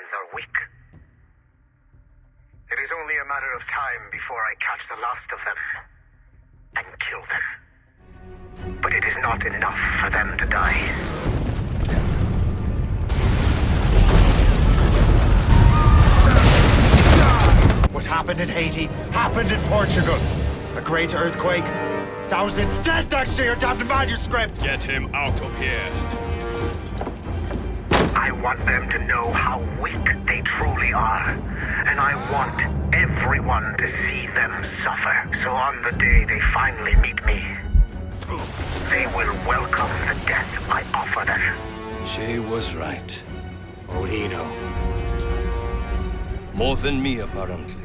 assassins are weak. It is only a matter of time before I catch the last of them and kill them. But it is not enough for them to die. What happened in Haiti happened in Portugal. A great earthquake. Thousands dead thanks to your damned manuscript! Get him out of here. I want them to know how weak they truly are. And I want everyone to see them suffer. So on the day they finally meet me, they will welcome the death I offer them. Shay was right. What would he know? More than me, apparently.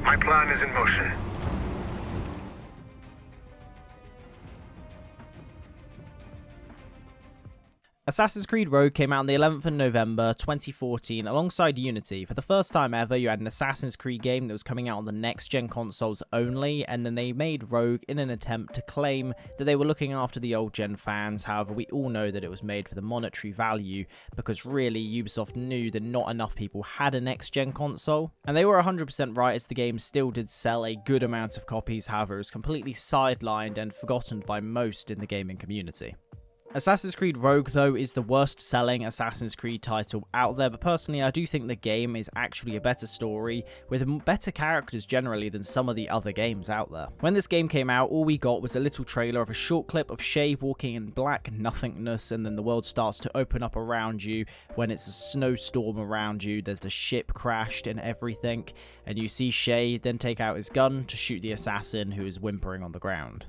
My plan is in motion. Assassin's Creed Rogue came out on the 11th of November 2014 alongside Unity. For the first time ever, you had an Assassin's Creed game that was coming out on the next-gen consoles only, and then they made Rogue in an attempt to claim that they were looking after the old-gen fans. However, we all know that it was made for the monetary value, because really, Ubisoft knew that not enough people had a next-gen console. And they were 100% right, as the game still did sell a good amount of copies. However, it was completely sidelined and forgotten by most in the gaming community. Assassin's Creed Rogue, though, is the worst selling Assassin's Creed title out there, but personally I do think the game is actually a better story, with better characters generally than some of the other games out there. When this game came out, all we got was a little trailer of a short clip of Shay walking in black nothingness, and then the world starts to open up around you when it's a snowstorm around you, there's the ship crashed and everything, and you see Shay then take out his gun to shoot the assassin who is whimpering on the ground.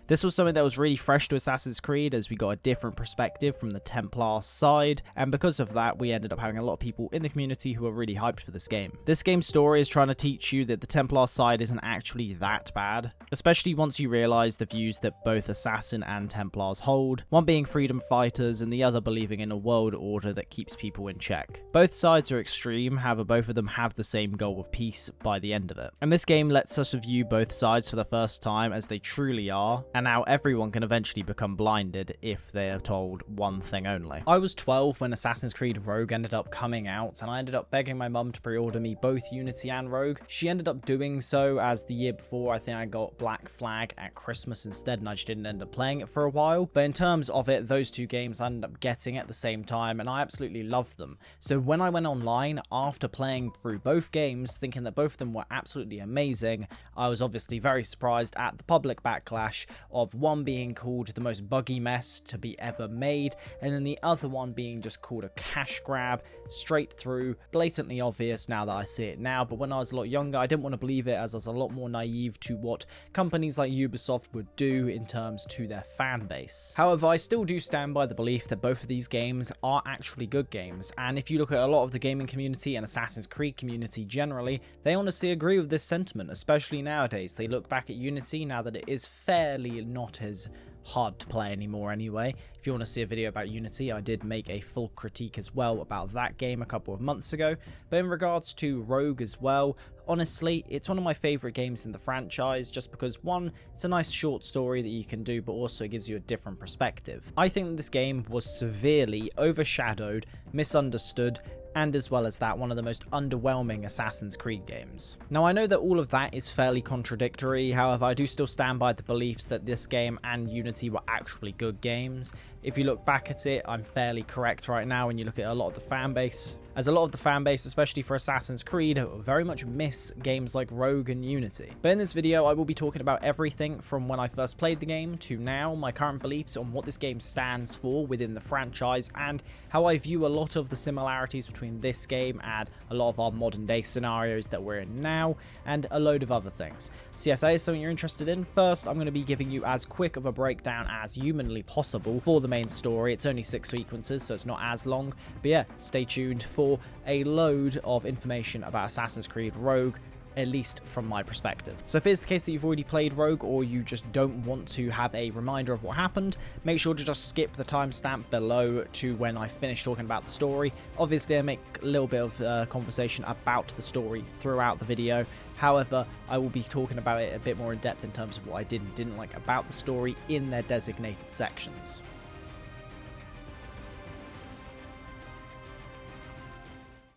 This was something that was really fresh to Assassin's Creed, as we got a different perspective from the Templar side, and because of that we ended up having a lot of people in the community who were really hyped for this game. This game's story is trying to teach you that the Templar side isn't actually that bad, especially once you realise the views that both Assassin and Templars hold, one being freedom fighters and the other believing in a world order that keeps people in check. Both sides are extreme, however both of them have the same goal of peace by the end of it. And this game lets us view both sides for the first time as they truly are, and now everyone can eventually become blinded if they are told one thing only. I was 12 when Assassin's Creed Rogue ended up coming out, and I ended up begging my mum to pre-order me both Unity and Rogue. She ended up doing so, as the year before I think I got Black Flag at Christmas instead, and I just didn't end up playing it for a while. But in terms of it, those two games I ended up getting at the same time, and I absolutely loved them. So when I went online after playing through both games, thinking that both of them were absolutely amazing, I was obviously very surprised at the public backlash of one being called the most buggy mess to be ever made, and then the other one being just called a cash grab, straight through, blatantly obvious now that I see it now. But when I was a lot younger, I didn't want to believe it, as I was a lot more naive to what companies like Ubisoft would do in terms to their fan base. However, I still do stand by the belief that both of these games are actually good games, and if you look at a lot of the gaming community and Assassin's Creed community generally, they honestly agree with this sentiment, especially nowadays. They look back at Unity now that it is fairly not as hard to play anymore anyway. If you want to see a video about Unity, I did make a full critique as well about that game a couple of months ago. But in regards to Rogue as well, honestly, it's one of my favourite games in the franchise, just because one, it's a nice short story that you can do, but also it gives you a different perspective. I think that this game was severely overshadowed, misunderstood, and as well as that, one of the most underwhelming Assassin's Creed games. Now, I know that all of that is fairly contradictory, however, I do still stand by the beliefs that this game and Unity were actually good games. If you look back at it, I'm fairly correct right now when you look at a lot of the fan base, as a lot of the fan base, especially for Assassin's Creed, very much miss games like Rogue and Unity. But in this video, I will be talking about everything from when I first played the game to now, my current beliefs on what this game stands for within the franchise, and how I view a lot of the similarities between this game and a lot of our modern day scenarios that we're in now, and a load of other things. So yeah, if that is something you're interested in, first I'm going to be giving you as quick of a breakdown as humanly possible for the main story. It's only 6 sequences, so it's not as long, but yeah, stay tuned for a load of information about Assassin's Creed Rogue, at least from my perspective. So if it's the case that you've already played Rogue, or you just don't want to have a reminder of what happened, make sure to just skip the timestamp below to when I finish talking about the story. Obviously I make a little bit of conversation about the story throughout the video. However, I will be talking about it a bit more in depth in terms of what I did and didn't like about the story in their designated sections.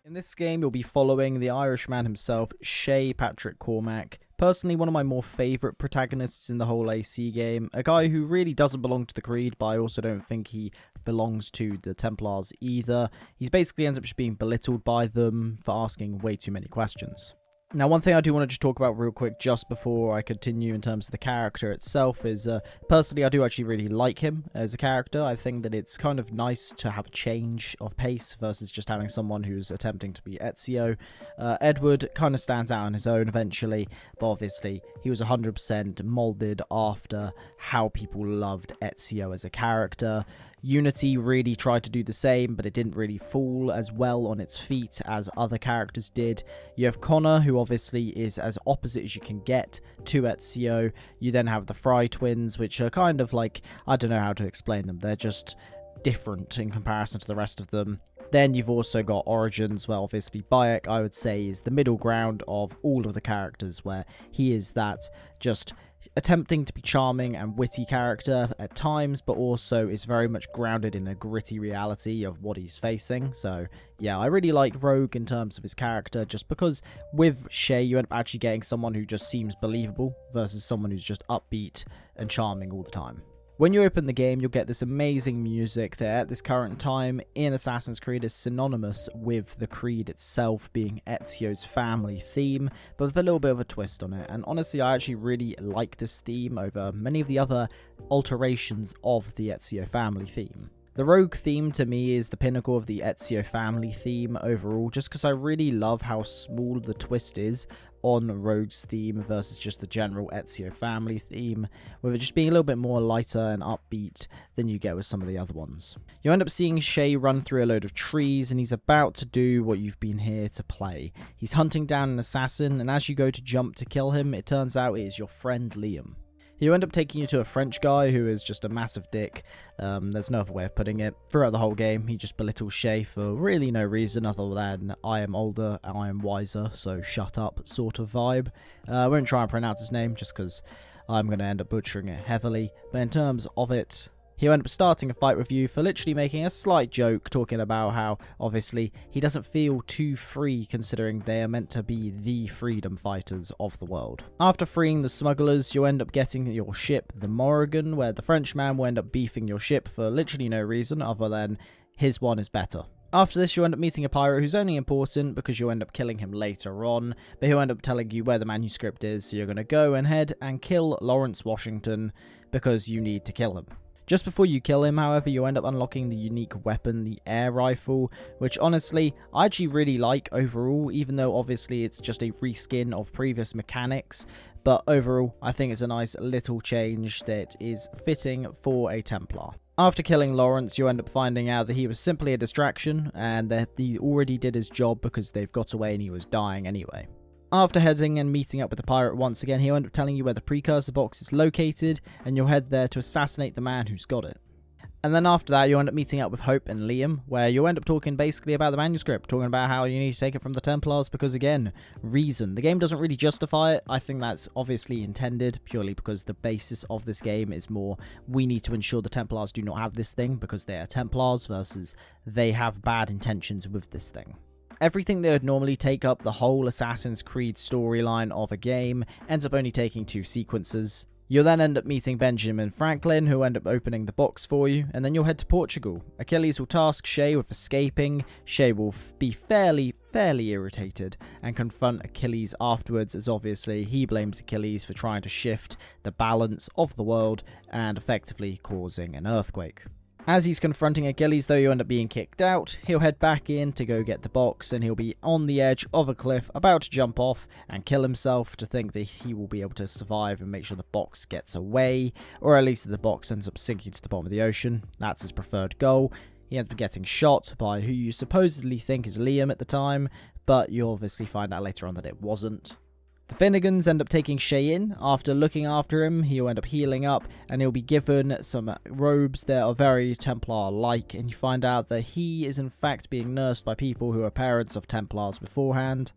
In this game, you'll be following the Irishman himself, Shay Patrick Cormac. Personally, one of my more favourite protagonists in the whole AC game. A guy who really doesn't belong to the Creed, but I also don't think he belongs to the Templars either. He's basically ends up just being belittled by them for asking way too many questions. Now, one thing I do want to just talk about real quick just before I continue in terms of the character itself is, personally, I do actually really like him as a character. I think that it's kind of nice to have a change of pace versus just having someone who's attempting to be Ezio. Edward kind of stands out on his own eventually, but obviously he was 100% molded after how people loved Ezio as a character. Unity really tried to do the same, but it didn't really fall as well on its feet as other characters did. You have Connor, who obviously is as opposite as you can get to Ezio. You then have the Fry twins, which are kind of like, I don't know how to explain them. They're just different in comparison to the rest of them. Then you've also got Origins, where obviously Bayek, I would say, is the middle ground of all of the characters, where he is that just attempting to be charming and witty character at times, but also is very much grounded in a gritty reality of what he's facing. So yeah, I really like Rogue in terms of his character, just because with Shay you end up actually getting someone who just seems believable versus someone who's just upbeat and charming all the time. When you open the game, you'll get this amazing music that at this current time in Assassin's Creed is synonymous with the Creed itself being Ezio's family theme, but with a little bit of a twist on it. And honestly, I actually really like this theme over many of the other alterations of the Ezio family theme. The Rogue theme to me is the pinnacle of the Ezio family theme overall, just because I really love how small the twist is on Rogue's theme versus just the general Ezio family theme, with it just being a little bit more lighter and upbeat than you get with some of the other ones. You end up seeing Shay run through a load of trees, and he's about to do what you've been here to play. He's hunting down an assassin, and as you go to jump to kill him, it turns out it is your friend Liam. He'll end up taking you to a French guy who is just a massive dick. There's no other way of putting it. Throughout the whole game, he just belittles Shay for really no reason other than I am older, I am wiser, so shut up sort of vibe. I won't try and pronounce his name just because I'm going to end up butchering it heavily. But in terms of it, he'll end up starting a fight with you for literally making a slight joke, talking about how, obviously, he doesn't feel too free considering they are meant to be the freedom fighters of the world. After freeing the smugglers, you'll end up getting your ship, the Morrigan, where the Frenchman will end up beefing your ship for literally no reason other than his one is better. After this, you'll end up meeting a pirate who's only important because you'll end up killing him later on, but he'll end up telling you where the manuscript is, so you're going to go ahead and kill Lawrence Washington because you need to kill him. Just before you kill him, however, you end up unlocking the unique weapon, the air rifle, which honestly, I actually really like overall, even though obviously it's just a reskin of previous mechanics. But overall, I think it's a nice little change that is fitting for a Templar. After killing Lawrence, you end up finding out that he was simply a distraction, and that he already did his job because they've got away and he was dying anyway. After heading and meeting up with the pirate once again, he'll end up telling you where the precursor box is located, and you'll head there to assassinate the man who's got it. And then after that, you'll end up meeting up with Hope and Liam, where you'll end up talking basically about the manuscript, talking about how you need to take it from the Templars because, again, reason. The game doesn't really justify it. I think that's obviously intended, purely because the basis of this game is more, we need to ensure the Templars do not have this thing because they are Templars versus they have bad intentions with this thing. Everything that would normally take up the whole Assassin's Creed storyline of a game ends up only taking 2 sequences. You'll then end up meeting Benjamin Franklin, who will end up opening the box for you, and then you'll head to Portugal. Achilles will task Shay with escaping. Shay will be fairly irritated and confront Achilles afterwards, as obviously he blames Achilles for trying to shift the balance of the world and effectively causing an earthquake. As he's confronting Achilles, though, you'll end up being kicked out. He'll head back in to go get the box, and he'll be on the edge of a cliff, about to jump off and kill himself to think that he will be able to survive and make sure the box gets away, or at least that the box ends up sinking to the bottom of the ocean. That's his preferred goal. He ends up getting shot by who you supposedly think is Liam at the time, but you'll obviously find out later on that it wasn't. The Finnegans end up taking Shay in. After looking after him, he'll end up healing up, and he'll be given some robes that are very Templar-like, and you find out that he is in fact being nursed by people who are parents of Templars beforehand.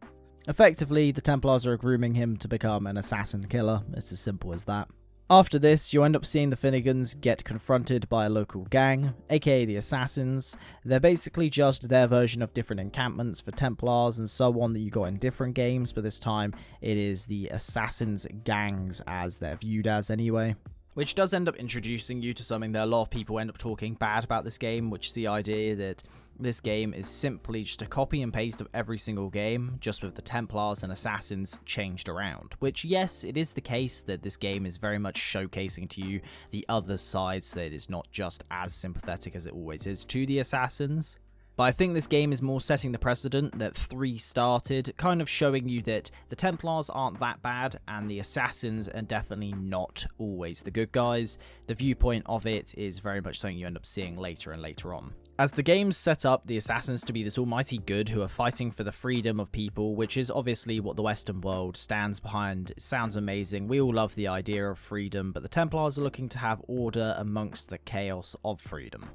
Effectively, the Templars are grooming him to become an assassin killer. It's as simple as that. After this, you end up seeing the Finnegans get confronted by a local gang, aka the Assassins. They're basically just their version of different encampments for Templars and so on that you got in different games, but this time it is the Assassins gangs as they're viewed as anyway. Which does end up introducing you to something that a lot of people end up talking bad about this game, which is the idea that this game is simply just a copy and paste of every single game, just with the Templars and Assassins changed around. Which, yes, it is the case that this game is very much showcasing to you the other side, so that it is not just as sympathetic as it always is to the Assassins. But I think this game is more setting the precedent that 3 started, kind of showing you that the Templars aren't that bad and the Assassins are definitely not always the good guys. The viewpoint of it is very much something you end up seeing later and later on. As the games set up the Assassins to be this almighty good who are fighting for the freedom of people, which is obviously what the Western world stands behind. It sounds amazing, we all love the idea of freedom, but the Templars are looking to have order amongst the chaos of freedom.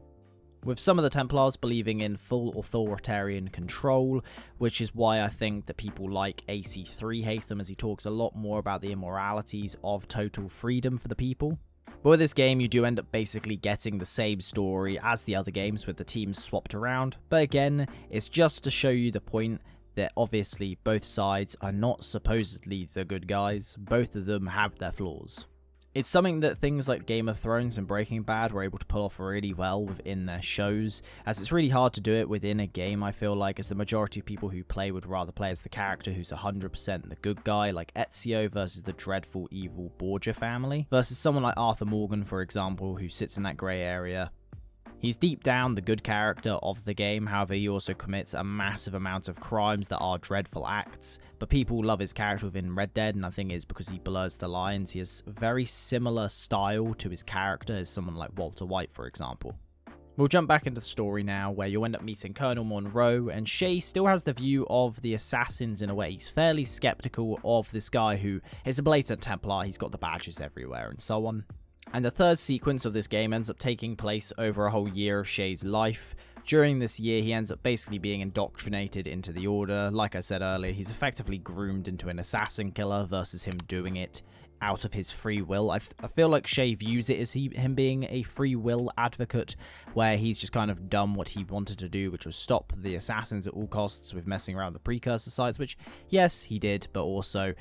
With some of the Templars believing in full authoritarian control, which is why I think that people like AC3 hate them, as he talks a lot more about the immoralities of total freedom for the people. But with this game, you do end up basically getting the same story as the other games with the teams swapped around, but again, it's just to show you the point that obviously both sides are not supposedly the good guys, both of them have their flaws. It's something that things like Game of Thrones and Breaking Bad were able to pull off really well within their shows, as it's really hard to do it within a game, I feel like, as the majority of people who play would rather play as the character who's 100% the good guy, like Ezio versus the dreadful evil Borgia family, versus someone like Arthur Morgan, for example, who sits in that grey area. He's deep down the good character of the game, however he also commits a massive amount of crimes that are dreadful acts, but people love his character within Red Dead, and I think it's because he blurs the lines. He has very similar style to his character as someone like Walter White, for example. We'll jump back into the story now, where you'll end up meeting Colonel Monroe, and Shay still has the view of the Assassins in a way. He's fairly skeptical of this guy who is a blatant Templar, he's got the badges everywhere and so on. And the third sequence of this game ends up taking place over a whole year of Shay's life. During this year, he ends up basically being indoctrinated into the Order. Like I said earlier, he's effectively groomed into an assassin killer versus him doing it out of his free will. I feel like Shay views it as him being a free will advocate, where he's just kind of done what he wanted to do, which was stop the Assassins at all costs with messing around the precursor sites, which, yes, he did, but also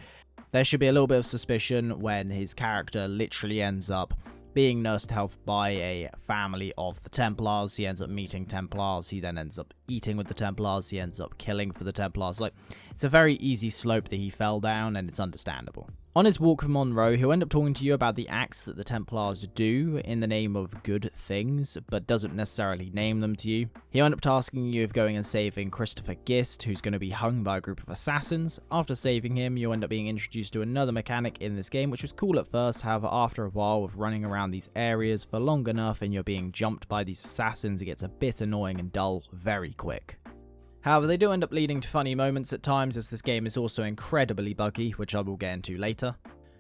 there should be a little bit of suspicion when his character literally ends up being nursed to health by a family of the Templars. He ends up meeting Templars, he then ends up eating with the Templars, he ends up killing for the Templars. Like, it's a very easy slope that he fell down, and it's understandable. On his walk with Monroe, he'll end up talking to you about the acts that the Templars do in the name of good things, but doesn't necessarily name them to you. He'll end up tasking you with going and saving Christopher Gist, who's going to be hung by a group of assassins. After saving him, you'll end up being introduced to another mechanic in this game, which was cool at first, however after a while of running around these areas for long enough and you're being jumped by these assassins, it gets a bit annoying and dull very quick. However, they do end up leading to funny moments at times, as this game is also incredibly buggy, which I will get into later.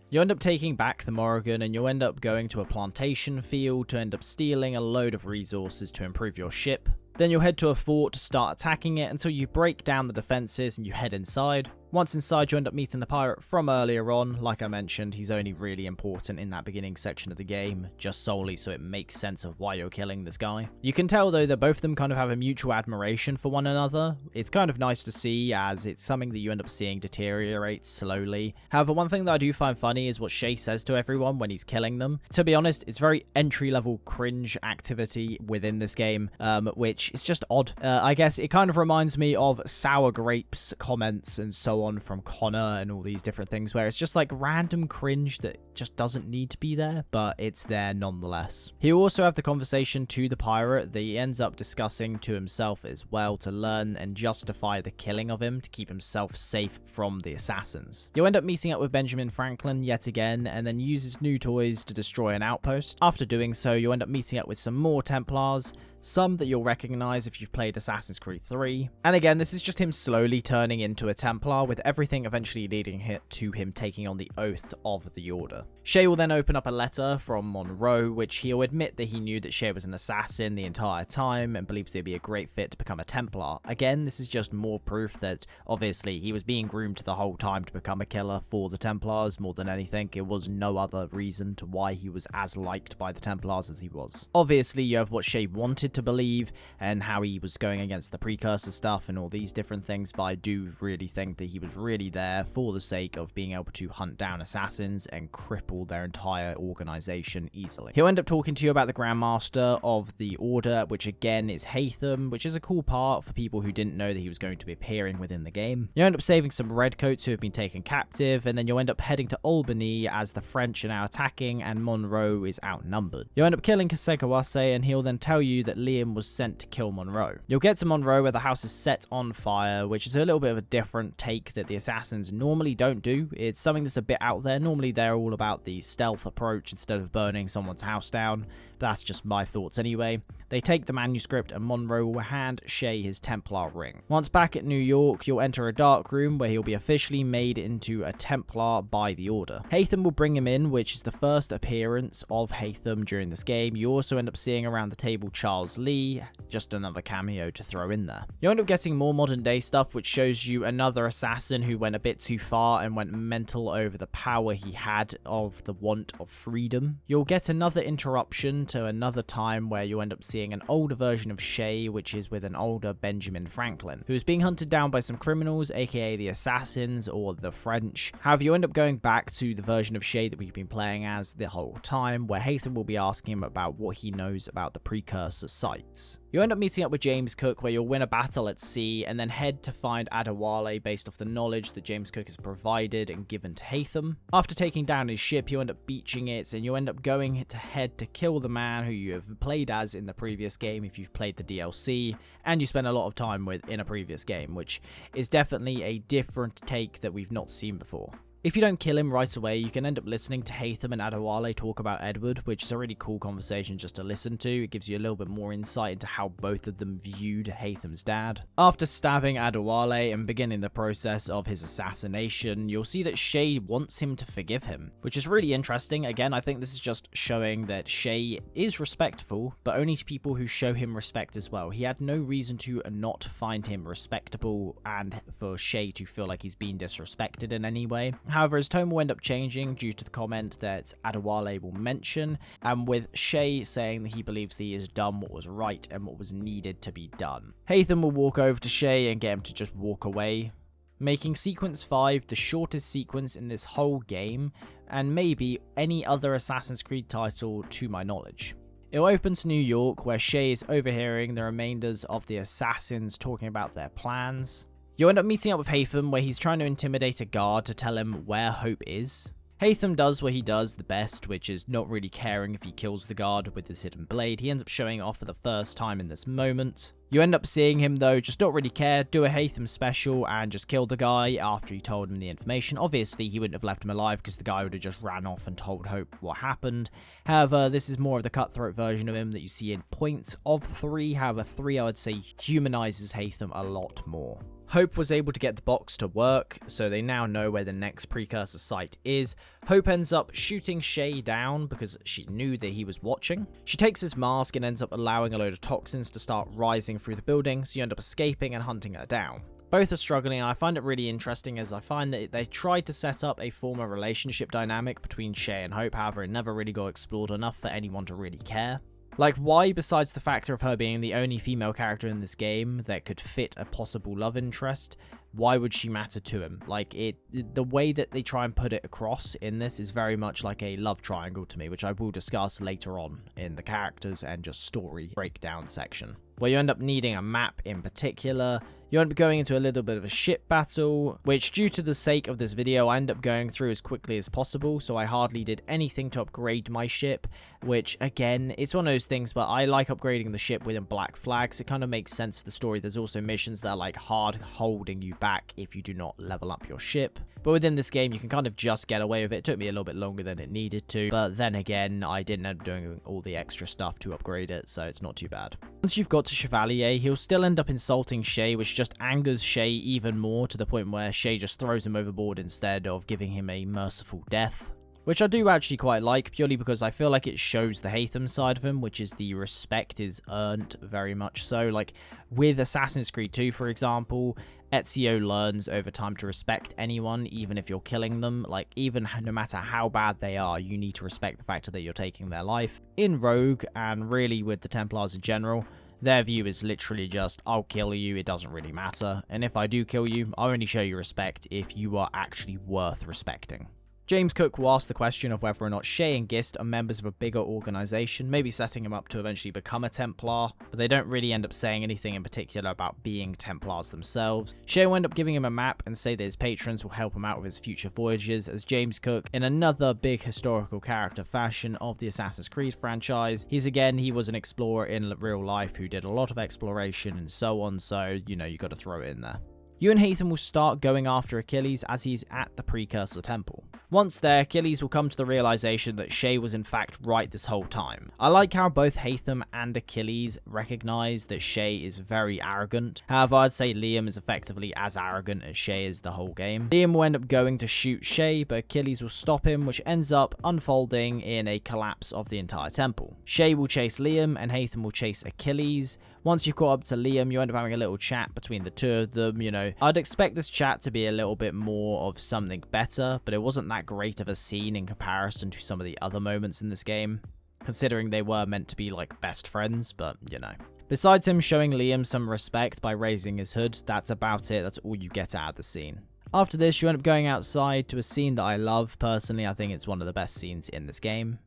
You end up taking back the Morrigan, and you'll end up going to a plantation field to end up stealing a load of resources to improve your ship. Then you'll head to a fort to start attacking it until you break down the defenses and you head inside. Once inside, you end up meeting the pirate from earlier on. Like I mentioned, he's only really important in that beginning section of the game, just solely so it makes sense of why you're killing this guy. You can tell though that both of them kind of have a mutual admiration for one another. It's kind of nice to see, as it's something that you end up seeing deteriorate slowly. However, one thing that I do find funny is what Shay says to everyone when he's killing them. To be honest, it's very entry-level cringe activity within this game, which is just odd. I guess it kind of reminds me of Sour Grapes comments and so on from Connor and all these different things, where it's just like random cringe that just doesn't need to be there, but it's there nonetheless. He'll also have the conversation to the pirate that he ends up discussing to himself as well, to learn and justify the killing of him to keep himself safe from the assassins. You'll end up meeting up with Benjamin Franklin yet again, and then use his new toys to destroy an outpost. After doing so, you'll end up meeting up with some more Templars, some that you'll recognize if you've played Assassin's Creed 3. And again, this is just him slowly turning into a Templar, with everything eventually leading to him taking on the oath of the Order. Shay will then open up a letter from Monroe, which he'll admit that he knew that Shay was an assassin the entire time and believes they'd be a great fit to become a Templar. Again, this is just more proof that obviously he was being groomed the whole time to become a killer for the Templars more than anything. It was no other reason to why he was as liked by the Templars as he was. Obviously, you have what Shay wanted to believe and how he was going against the precursor stuff and all these different things, but I do really think that he was really there for the sake of being able to hunt down assassins and cripple their entire organization easily. He'll end up talking to you about the Grandmaster of the Order, which again is Haytham, which is a cool part for people who didn't know that he was going to be appearing within the game. You end up saving some redcoats who have been taken captive, and then you'll end up heading to Albany as the French are now attacking and Monroe is outnumbered. You'll end up killing Kasegawase, and he'll then tell you that Liam was sent to kill Monroe. You'll get to Monroe where the house is set on fire, which is a little bit of a different take that the assassins normally don't do. It's something that's a bit out there. Normally they're all about the stealth approach instead of burning someone's house down. That's just my thoughts anyway. They take the manuscript and Monroe will hand Shay his Templar ring. Once back at New York, you'll enter a dark room where he'll be officially made into a Templar by the Order. Haytham will bring him in, which is the first appearance of Haytham during this game. You also end up seeing around the table Charles Lee, just another cameo to throw in there. You end up getting more modern day stuff, which shows you another assassin who went a bit too far and went mental over the power he had of the want of freedom. You'll get another interruption to another time where you end up seeing an older version of Shay, which is with an older Benjamin Franklin, who is being hunted down by some criminals, aka the Assassins or the French. However, you end up going back to the version of Shay that we've been playing as the whole time, where Haytham will be asking him about what he knows about the precursor sites. You end up meeting up with James Cook, where you'll win a battle at sea and then head to find Adewale based off the knowledge that James Cook has provided and given to Haytham. After taking down his ship, you end up beaching it and you end up going to head to kill the man who you have played as in the previous game if you've played the DLC and you spend a lot of time with in a previous game, which is definitely a different take that we've not seen before. If you don't kill him right away, you can end up listening to Haytham and Adewale talk about Edward, which is a really cool conversation just to listen to. It gives you a little bit more insight into how both of them viewed Haytham's dad. After stabbing Adewale and beginning the process of his assassination, you'll see that Shay wants him to forgive him, which is really interesting. Again, I think this is just showing that Shay is respectful, but only to people who show him respect as well. He had no reason to not find him respectable and for Shay to feel like he's been disrespected in any way. However, his tone will end up changing due to the comment that Adewale will mention, and with Shay saying that he believes that he has done what was right and what was needed to be done. Haytham will walk over to Shay and get him to just walk away, making Sequence 5 the shortest sequence in this whole game, and maybe any other Assassin's Creed title to my knowledge. It'll open to New York, where Shay is overhearing the remainders of the assassins talking about their plans. You'll end up meeting up with Haytham, where he's trying to intimidate a guard to tell him where Hope is. Haytham does what he does the best, which is not really caring if he kills the guard with his hidden blade. He ends up showing it off for the first time in this moment. You end up seeing him, though, just not really care, do a Haytham special, and just kill the guy after he told him the information. Obviously, he wouldn't have left him alive because the guy would have just ran off and told Hope what happened. However, this is more of the cutthroat version of him that you see in Point of 3. However, 3, I would say, humanizes Haytham a lot more. Hope was able to get the box to work, so they now know where the next precursor site is. Hope ends up shooting Shay down because she knew that he was watching. She takes his mask and ends up allowing a load of toxins to start rising through the building, so you end up escaping and hunting her down. Both are struggling, and I find it really interesting as I find that they tried to set up a former relationship dynamic between Shay and Hope, however it never really got explored enough for anyone to really care. Like, why, besides the factor of her being the only female character in this game that could fit a possible love interest, why would she matter to him? Like, the way that they try and put it across in this is very much like a love triangle to me, which I will discuss later on in the characters and just story breakdown section, where you end up needing a map in particular. You end up going into a little bit of a ship battle, which due to the sake of this video, I end up going through as quickly as possible, so I hardly did anything to upgrade my ship, which again, it's one of those things, but I like upgrading the ship within Black Flags. It kind of makes sense for the story. There's also missions that are like hard holding you back if you do not level up your ship. But within this game, you can kind of just get away with it. It took me a little bit longer than it needed to, but then again, I didn't end up doing all the extra stuff to upgrade it, so it's not too bad. Once you've got to Chevalier, he'll still end up insulting Shay, which just angers Shay even more, to the point where Shay just throws him overboard instead of giving him a merciful death. Which I do actually quite like, purely because I feel like it shows the Haytham side of him, which is the respect is earned very much so. Like, with Assassin's Creed 2, for example, Ezio learns over time to respect anyone, even if you're killing them. Like, even no matter how bad they are, you need to respect the fact that you're taking their life. In Rogue, and really with the Templars in general, their view is literally just, I'll kill you, it doesn't really matter. And if I do kill you, I'll only show you respect if you are actually worth respecting. James Cook will ask the question of whether or not Shay and Gist are members of a bigger organization, maybe setting him up to eventually become a Templar, but they don't really end up saying anything in particular about being Templars themselves. Shay will end up giving him a map and say that his patrons will help him out with his future voyages, as James Cook, in another big historical character fashion of the Assassin's Creed franchise, he was an explorer in real life who did a lot of exploration and so on, so, you know, you got to throw it in there. You and Haytham will start going after Achilles as he's at the Precursor Temple. Once there, Achilles will come to the realization that Shay was in fact right this whole time. I like how both Haytham and Achilles recognize that Shay is very arrogant. However, I'd say Liam is effectively as arrogant as Shay is the whole game. Liam will end up going to shoot Shay, but Achilles will stop him, which ends up unfolding in a collapse of the entire temple. Shay will chase Liam, and Haytham will chase Achilles. Once you've caught up to Liam, you end up having a little chat between the two of them, you know. I'd expect this chat to be a little bit more of something better, but it wasn't that great of a scene in comparison to some of the other moments in this game, considering they were meant to be like best friends, but you know. Besides him showing Liam some respect by raising his hood, that's about it. That's all you get out of the scene. After this, you end up going outside to a scene that I love. Personally, I think it's one of the best scenes in this game.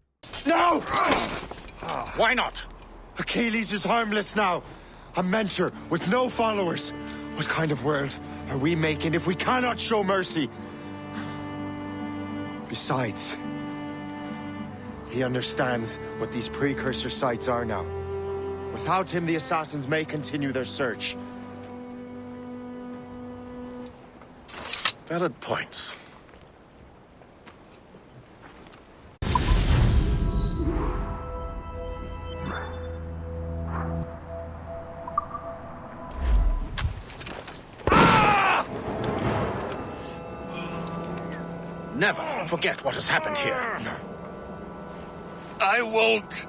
No! Why not? Achilles is harmless now. A mentor with no followers. What kind of world are we making if we cannot show mercy? Besides, he understands what these precursor sites are now. Without him, the assassins may continue their search. Valid points. Never forget what has happened here. I won't.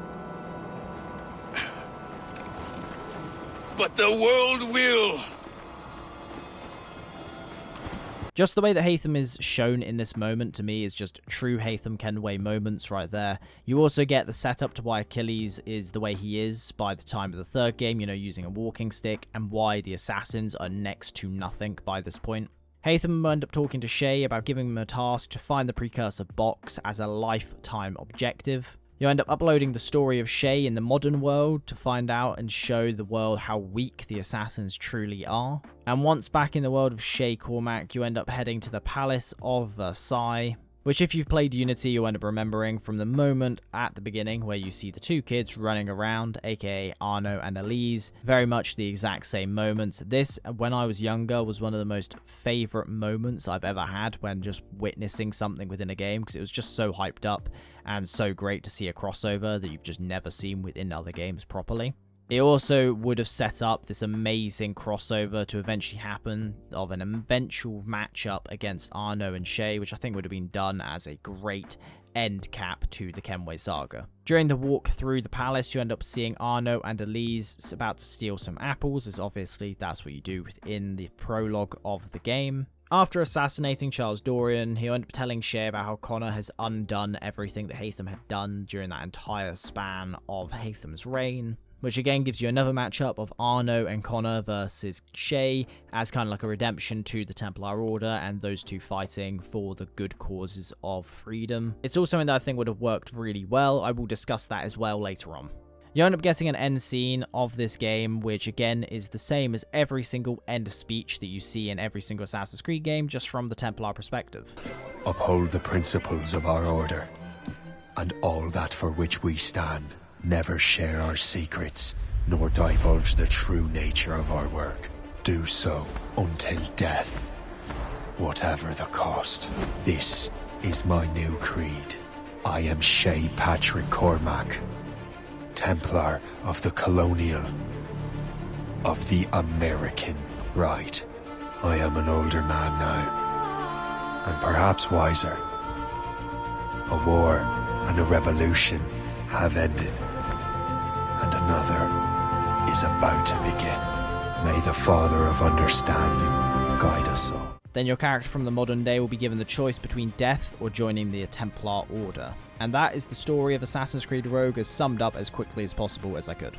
But the world will. Just the way that Haytham is shown in this moment, to me, is just true Haytham Kenway moments right there. You also get the setup to why Achilles is the way he is by the time of the third game, you know, using a walking stick, and why the assassins are next to nothing by this point. Haytham will end up talking to Shay about giving him a task to find the precursor box as a lifetime objective. You'll end up uploading the story of Shay in the modern world to find out and show the world how weak the assassins truly are. And once back in the world of Shay Cormac, you end up heading to the Palace of Versailles, which if you've played Unity, you'll end up remembering from the moment at the beginning where you see the two kids running around, aka Arno and Elise. Very much the exact same moments. This, when I was younger, was one of the most favourite moments I've ever had when just witnessing something within a game, because it was just so hyped up and so great to see a crossover that you've just never seen within other games properly. It also would have set up this amazing crossover to eventually happen of an eventual matchup against Arno and Shay, which I think would have been done as a great end cap to the Kenway saga. During the walk through the palace, you end up seeing Arno and Elise about to steal some apples, as obviously that's what you do within the prologue of the game. After assassinating Charles Dorian, he'll end up telling Shay about how Connor has undone everything that Haytham had done during that entire span of Haytham's reign, which again gives you another matchup of Arno and Connor versus Shay as kind of like a redemption to the Templar Order and those two fighting for the good causes of freedom. It's also something that I think would have worked really well. I will discuss that as well later on. You end up getting an end scene of this game, which again is the same as every single end speech that you see in every single Assassin's Creed game, just from the Templar perspective. Uphold the principles of our order, and all that for which we stand. Never share our secrets, nor divulge the true nature of our work. Do so until death. whatever the cost. This is my new creed. I am Shay Patrick Cormac, Templar of the Colonial, of the American right. I am an older man now, and perhaps wiser. A war and a revolution have ended, and another is about to begin. May the Father of Understanding guide us all. Then your character from the modern day will be given the choice between death or joining the Templar Order. And that is the story of Assassin's Creed Rogue, as summed up as quickly as possible as I could.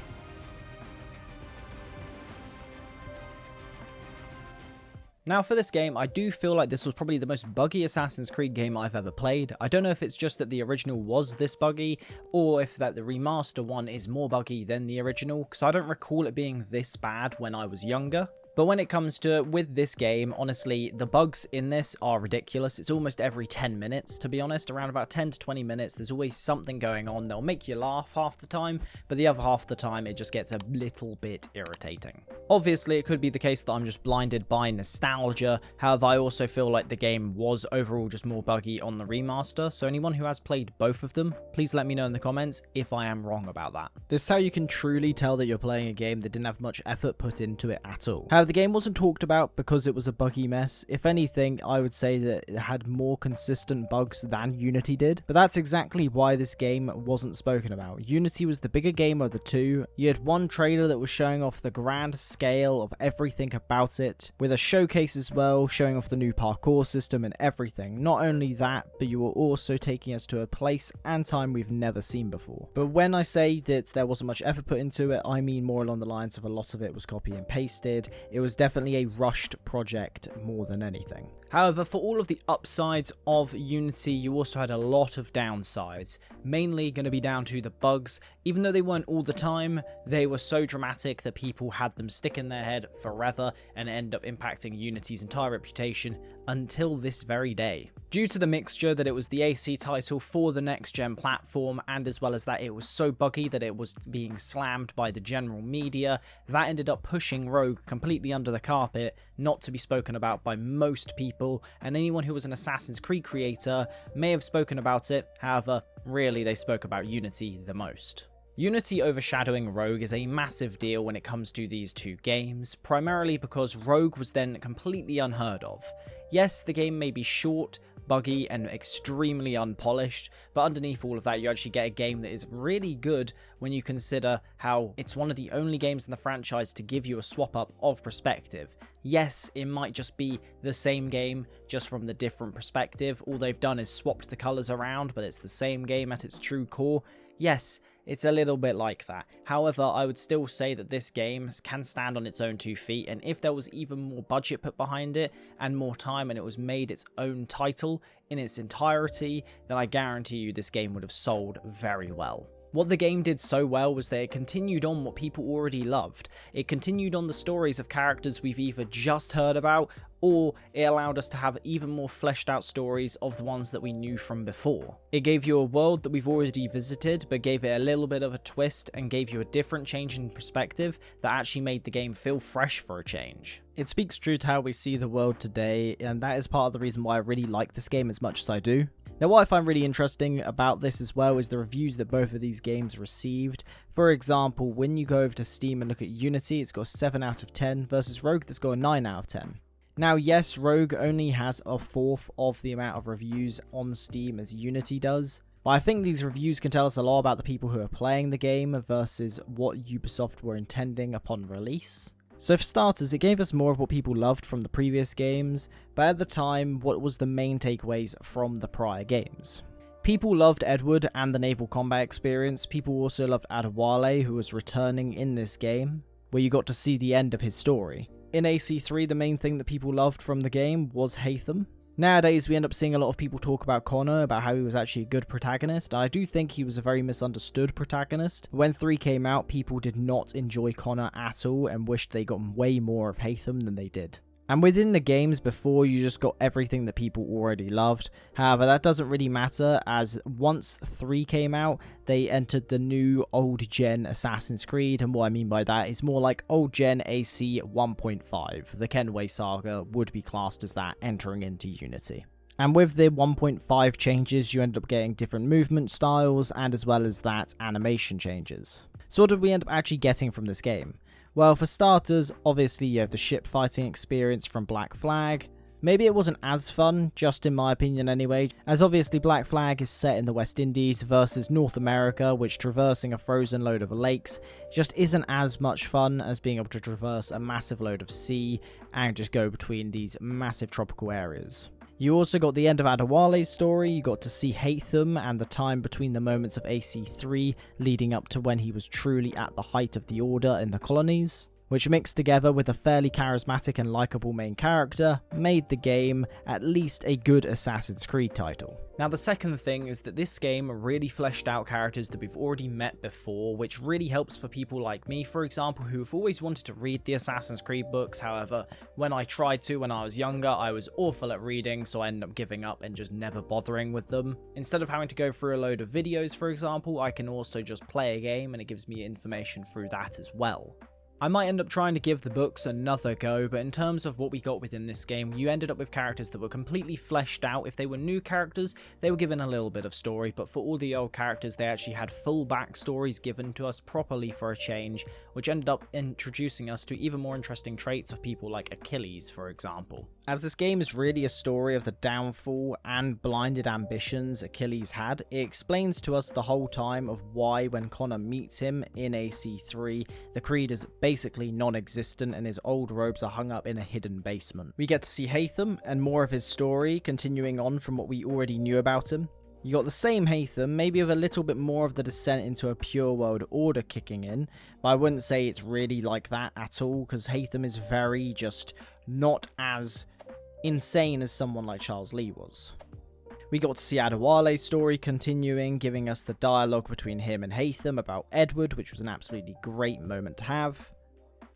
Now for this game, I do feel like this was probably the most buggy Assassin's Creed game I've ever played. I don't know if it's just that the original was this buggy, or if that the remaster one is more buggy than the original, because I don't recall it being this bad when I was younger. But when it comes to with this game, honestly, the bugs in this are ridiculous. It's almost every 10 minutes, to be honest. Around about 10 to 20 minutes, there's always something going on. They'll make you laugh half the time, but the other half the time, it just gets a little bit irritating. Obviously, it could be the case that I'm just blinded by nostalgia. However, I also feel like the game was overall just more buggy on the remaster. So anyone who has played both of them, please let me know in the comments if I am wrong about that. This is how you can truly tell that you're playing a game that didn't have much effort put into it at all. However, the game wasn't talked about because it was a buggy mess. If anything, I would say that it had more consistent bugs than Unity did, but that's exactly why this game wasn't spoken about. Unity was the bigger game of the two. You had one trailer that was showing off the grand scale of everything about it, with a showcase as well, showing off the new parkour system and everything. Not only that, but you were also taking us to a place and time we've never seen before. But when I say that there wasn't much effort put into it, I mean more along the lines of a lot of it was copy and pasted. It was definitely a rushed project more than anything. However, for all of the upsides of Unity, you also had a lot of downsides, mainly going to be down to the bugs. Even though they weren't all the time, they were so dramatic that people had them stick in their head forever and end up impacting Unity's entire reputation until this very day. Due to the mixture that it was the AC title for the next gen platform, and as well as that it was so buggy that it was being slammed by the general media, that ended up pushing Rogue completely under the carpet, not to be spoken about by most people, and anyone who was an Assassin's Creed creator may have spoken about it. However, really they spoke about Unity the most. Unity overshadowing Rogue is a massive deal when it comes to these two games, primarily because Rogue was then completely unheard of. Yes, the game may be short, buggy and extremely unpolished, but underneath all of that you actually get a game that is really good when you consider how it's one of the only games in the franchise to give you a swap up of perspective. Yes, it might just be the same game, just from the different perspective. All they've done is swapped the colours around, but it's the same game at its true core. Yes, it's a little bit like that. However, I would still say that this game can stand on its own 2 feet, and if there was even more budget put behind it and more time and it was made its own title in its entirety, then I guarantee you this game would have sold very well. What the game did so well was that it continued on what people already loved. It continued on the stories of characters we've either just heard about, or it allowed us to have even more fleshed out stories of the ones that we knew from before. It gave you a world that we've already visited, but gave it a little bit of a twist and gave you a different change in perspective that actually made the game feel fresh for a change. It speaks true to how we see the world today, and that is part of the reason why I really like this game as much as I do. Now, what I find really interesting about this as well is the reviews that both of these games received. For example, when you go over to Steam and look at Unity, it's got a 7 out of 10 versus Rogue that's got a 9 out of 10. Now, yes, Rogue only has a fourth of the amount of reviews on Steam as Unity does, but I think these reviews can tell us a lot about the people who are playing the game versus what Ubisoft were intending upon release. So for starters, it gave us more of what people loved from the previous games, but at the time, what was the main takeaways from the prior games? People loved Edward and the naval combat experience. People also loved Adewale, who was returning in this game, where you got to see the end of his story. In AC3, the main thing that people loved from the game was Haytham. Nowadays, we end up seeing a lot of people talk about Connor, about how he was actually a good protagonist. I do think he was a very misunderstood protagonist. When 3 came out, people did not enjoy Connor at all and wished they got way more of Haytham than they did. And within the games before, you just got everything that people already loved. However, that doesn't really matter, as once 3 came out, they entered the new old-gen Assassin's Creed, and what I mean by that is more like old-gen AC 1.5. The Kenway Saga would be classed as that, entering into Unity. And with the 1.5 changes, you end up getting different movement styles, and as well as that, animation changes. So what did we end up actually getting from this game? Well, for starters, obviously you have the ship fighting experience from Black Flag. Maybe it wasn't as fun, just in my opinion anyway, as obviously Black Flag is set in the West Indies versus North America, which traversing a frozen load of lakes just isn't as much fun as being able to traverse a massive load of sea and just go between these massive tropical areas. You also got the end of Adewale's story, you got to see Hatham and the time between the moments of AC3 leading up to when he was truly at the height of the Order in the colonies, which mixed together with a fairly charismatic and likeable main character, made the game at least a good Assassin's Creed title. Now the second thing is that this game really fleshed out characters that we've already met before, which really helps for people like me, for example, who have always wanted to read the Assassin's Creed books. However, when I tried to when I was younger, I was awful at reading, so I ended up giving up and just never bothering with them. Instead of having to go through a load of videos, for example, I can also just play a game and it gives me information through that as well. I might end up trying to give the books another go, but in terms of what we got within this game, you ended up with characters that were completely fleshed out. If they were new characters, they were given a little bit of story, but for all the old characters, they actually had full backstories given to us properly for a change, which ended up introducing us to even more interesting traits of people like Achilles, for example. As this game is really a story of the downfall and blinded ambitions Achilles had, it explains to us the whole time of why when Connor meets him in AC3, the Creed is basically non-existent and his old robes are hung up in a hidden basement. We get to see Hatham and more of his story, continuing on from what we already knew about him. You got the same Hatham, maybe with a little bit more of the descent into a pure world order kicking in, but I wouldn't say it's really like that at all, because Hatham is very just not as insane as someone like Charles Lee was. We got to see Adewale's story continuing, giving us the dialogue between him and Hatham about Edward, which was an absolutely great moment to have.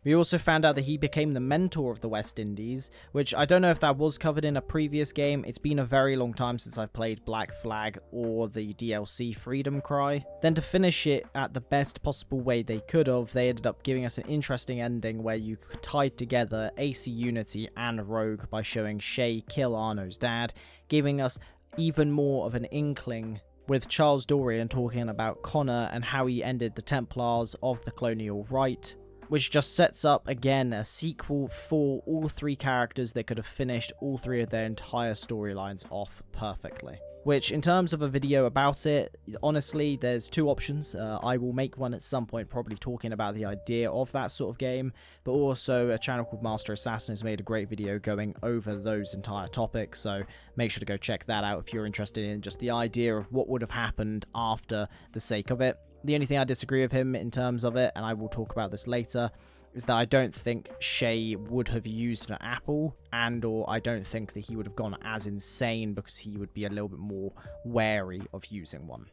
We also found out that he became the mentor of the West Indies, which I don't know if that was covered in a previous game. It's been a very long time since I've played Black Flag or the DLC Freedom Cry. Then to finish it at the best possible way they could have, they ended up giving us an interesting ending where you tied together AC Unity and Rogue by showing Shay kill Arno's dad, giving us even more of an inkling with Charles Dorian talking about Connor and how he ended the Templars of the colonial right, which just sets up again a sequel for all 3 characters that could have finished all 3 of their entire storylines off perfectly. Which, in terms of a video about it, honestly, there's 2 options. I will make one at some point probably talking about the idea of that sort of game, but also a channel called Master Assassin has made a great video going over those entire topics, so make sure to go check that out if you're interested in just the idea of what would have happened after the sake of it. The only thing I disagree with him in terms of it, and I will talk about this later, is that I don't think Shay would have used an apple, and or I don't think that he would have gone as insane because he would be a little bit more wary of using one.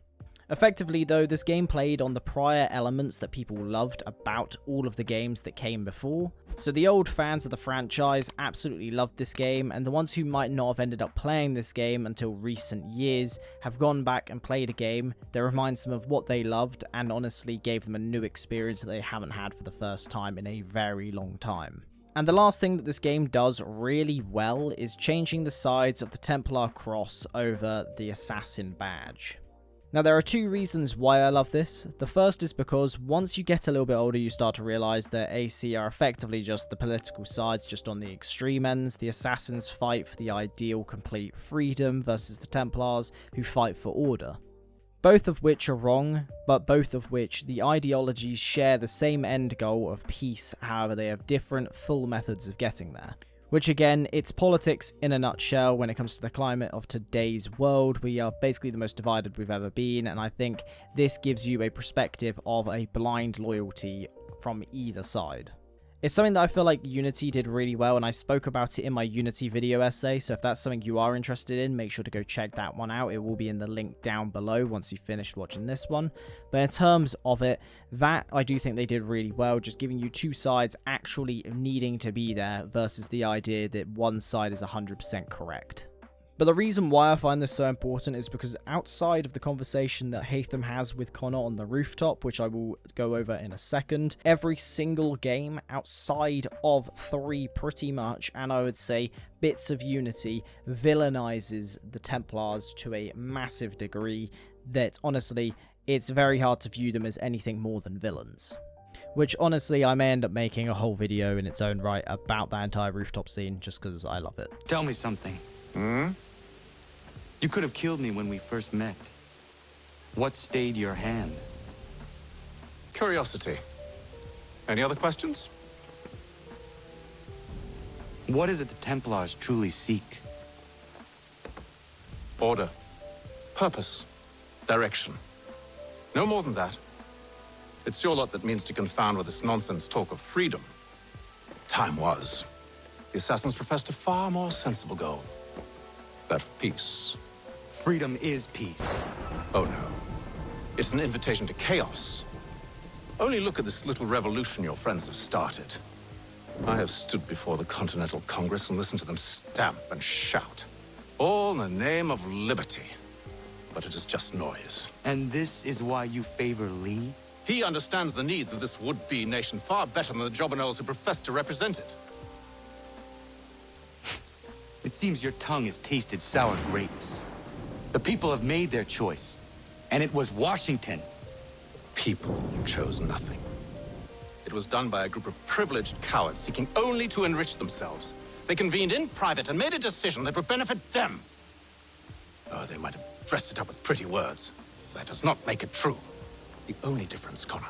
Effectively though, this game played on the prior elements that people loved about all of the games that came before. So the old fans of the franchise absolutely loved this game, and the ones who might not have ended up playing this game until recent years have gone back and played a game that reminds them of what they loved and honestly gave them a new experience that they haven't had for the first time in a very long time. And the last thing that this game does really well is changing the sides of the Templar cross over the Assassin badge. Now there are 2 reasons why I love this. The first is because once you get a little bit older, you start to realise that AC are effectively just the political sides, just on the extreme ends. The Assassins fight for the ideal complete freedom versus the Templars, who fight for order. Both of which are wrong, but both of which the ideologies share the same end goal of peace, however they have different full methods of getting there. Which again, it's politics in a nutshell when it comes to the climate of today's world. We are basically the most divided we've ever been, and I think this gives you a perspective of a blind loyalty from either side. It's something that I feel like Unity did really well, and I spoke about it in my Unity video essay, so if that's something you are interested in, make sure to go check that one out. It will be in the link down below once you've finished watching this one. But in terms of it, that I do think they did really well, just giving you two sides actually needing to be there versus the idea that one side is 100% correct. But the reason why I find this so important is because outside of the conversation that Haytham has with Connor on the rooftop, which I will go over in a second, every single game outside of 3 pretty much, and I would say bits of Unity, villainizes the Templars to a massive degree that honestly, it's very hard to view them as anything more than villains. Which honestly, I may end up making a whole video in its own right about that entire rooftop scene just because I love it. Tell me something. You could have killed me when we first met. What stayed your hand? Curiosity. Any other questions? What is it the Templars truly seek? Order. Purpose. Direction. No more than that. It's your lot that means to confound with this nonsense talk of freedom. Time was. The Assassins professed a far more sensible goal. That of peace. Freedom is peace. Oh no. It's an invitation to chaos. Only look at this little revolution your friends have started. I have stood before the Continental Congress and listened to them stamp and shout. All in the name of liberty. But it is just noise. And this is why you favor Lee? He understands the needs of this would-be nation far better than the jobberknolls who profess to represent it. It seems your tongue has tasted sour grapes. The people have made their choice, and it was Washington. People chose nothing. It was done by a group of privileged cowards seeking only to enrich themselves. They convened in private and made a decision that would benefit them. Oh, they might have dressed it up with pretty words. That does not make it true. The only difference, Connor,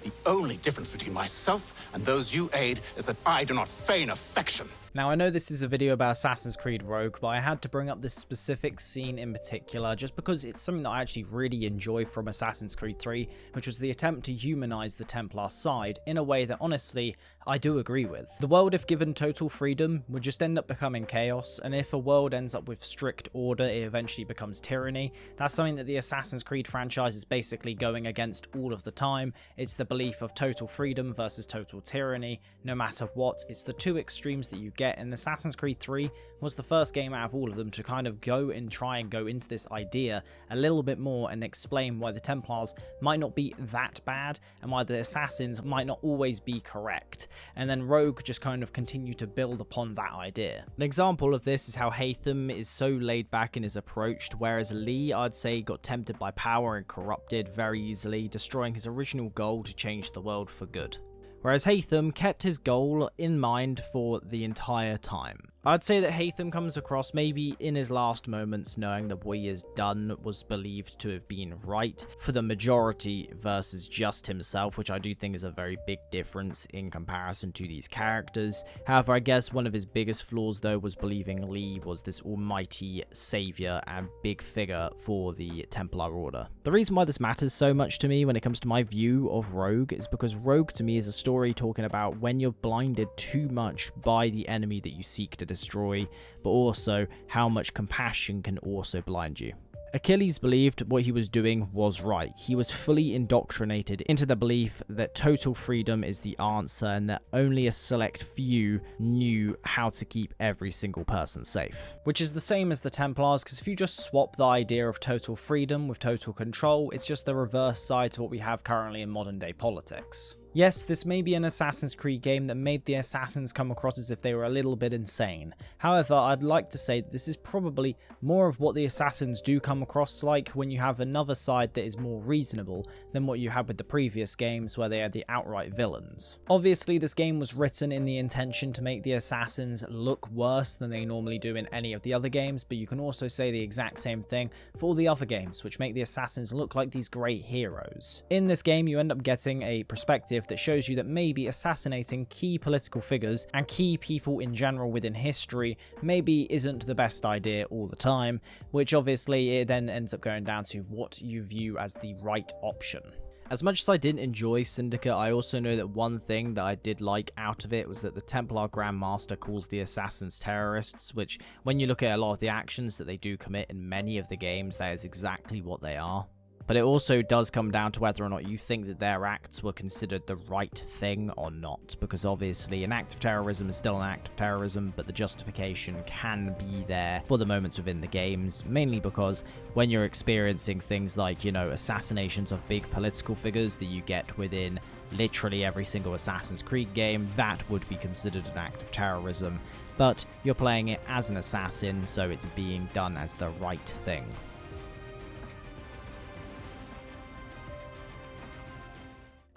the only difference between myself and those you aid is that I do not feign affection. Now, I know this is a video about Assassin's Creed Rogue, but I had to bring up this specific scene in particular just because it's something that I actually really enjoy from Assassin's Creed 3, which was the attempt to humanize the Templar side in a way that, honestly, I do agree with. The world, if given total freedom, would just end up becoming chaos, and if a world ends up with strict order, it eventually becomes tyranny. That's something that the Assassin's Creed franchise is basically going against all of the time. It's the belief of total freedom versus total tyranny, no matter what. It's the two extremes that you get, and Assassin's Creed 3 was the first game out of all of them to kind of go and try and go into this idea a little bit more and explain why the Templars might not be that bad and why the Assassins might not always be correct. And then Rogue just kind of continued to build upon that idea. An example of this is how Haytham is so laid back in his approach, whereas Lee, I'd say, got tempted by power and corrupted very easily, destroying his original goal to change the world for good. Whereas Haytham kept his goal in mind for the entire time. I'd say that Haytham comes across maybe in his last moments knowing that what he has done was believed to have been right for the majority versus just himself, which I do think is a very big difference in comparison to these characters. However, I guess one of his biggest flaws though was believing Lee was this almighty savior and big figure for the Templar Order. The reason why this matters so much to me when it comes to my view of Rogue is because Rogue to me is a story talking about when you're blinded too much by the enemy that you seek to destroy, but also how much compassion can also blind you. Achilles believed what he was doing was right. He was fully indoctrinated into the belief that total freedom is the answer and that only a select few knew how to keep every single person safe. Which is the same as the Templars, because if you just swap the idea of total freedom with total control, it's just the reverse side to what we have currently in modern day politics. Yes, this may be an Assassin's Creed game that made the Assassins come across as if they were a little bit insane. However, I'd like to say that this is probably more of what the Assassins do come across like when you have another side that is more reasonable than what you had with the previous games where they are the outright villains. Obviously, this game was written in the intention to make the Assassins look worse than they normally do in any of the other games, but you can also say the exact same thing for all the other games, which make the Assassins look like these great heroes. In this game, you end up getting a perspective that shows you that maybe assassinating key political figures and key people in general within history maybe isn't the best idea all the time, which obviously it then ends up going down to what you view as the right option. As much as I didn't enjoy Syndicate, I also know that one thing that I did like out of it was that the Templar Grandmaster calls the assassins terrorists, which when you look at a lot of the actions that they do commit in many of the games, that is exactly what they are. But it also does come down to whether or not you think that their acts were considered the right thing or not, because obviously an act of terrorism is still an act of terrorism, but the justification can be there for the moments within the games, mainly because when you're experiencing things like, you know, assassinations of big political figures that you get within literally every single Assassin's Creed game, that would be considered an act of terrorism, but you're playing it as an assassin, so it's being done as the right thing.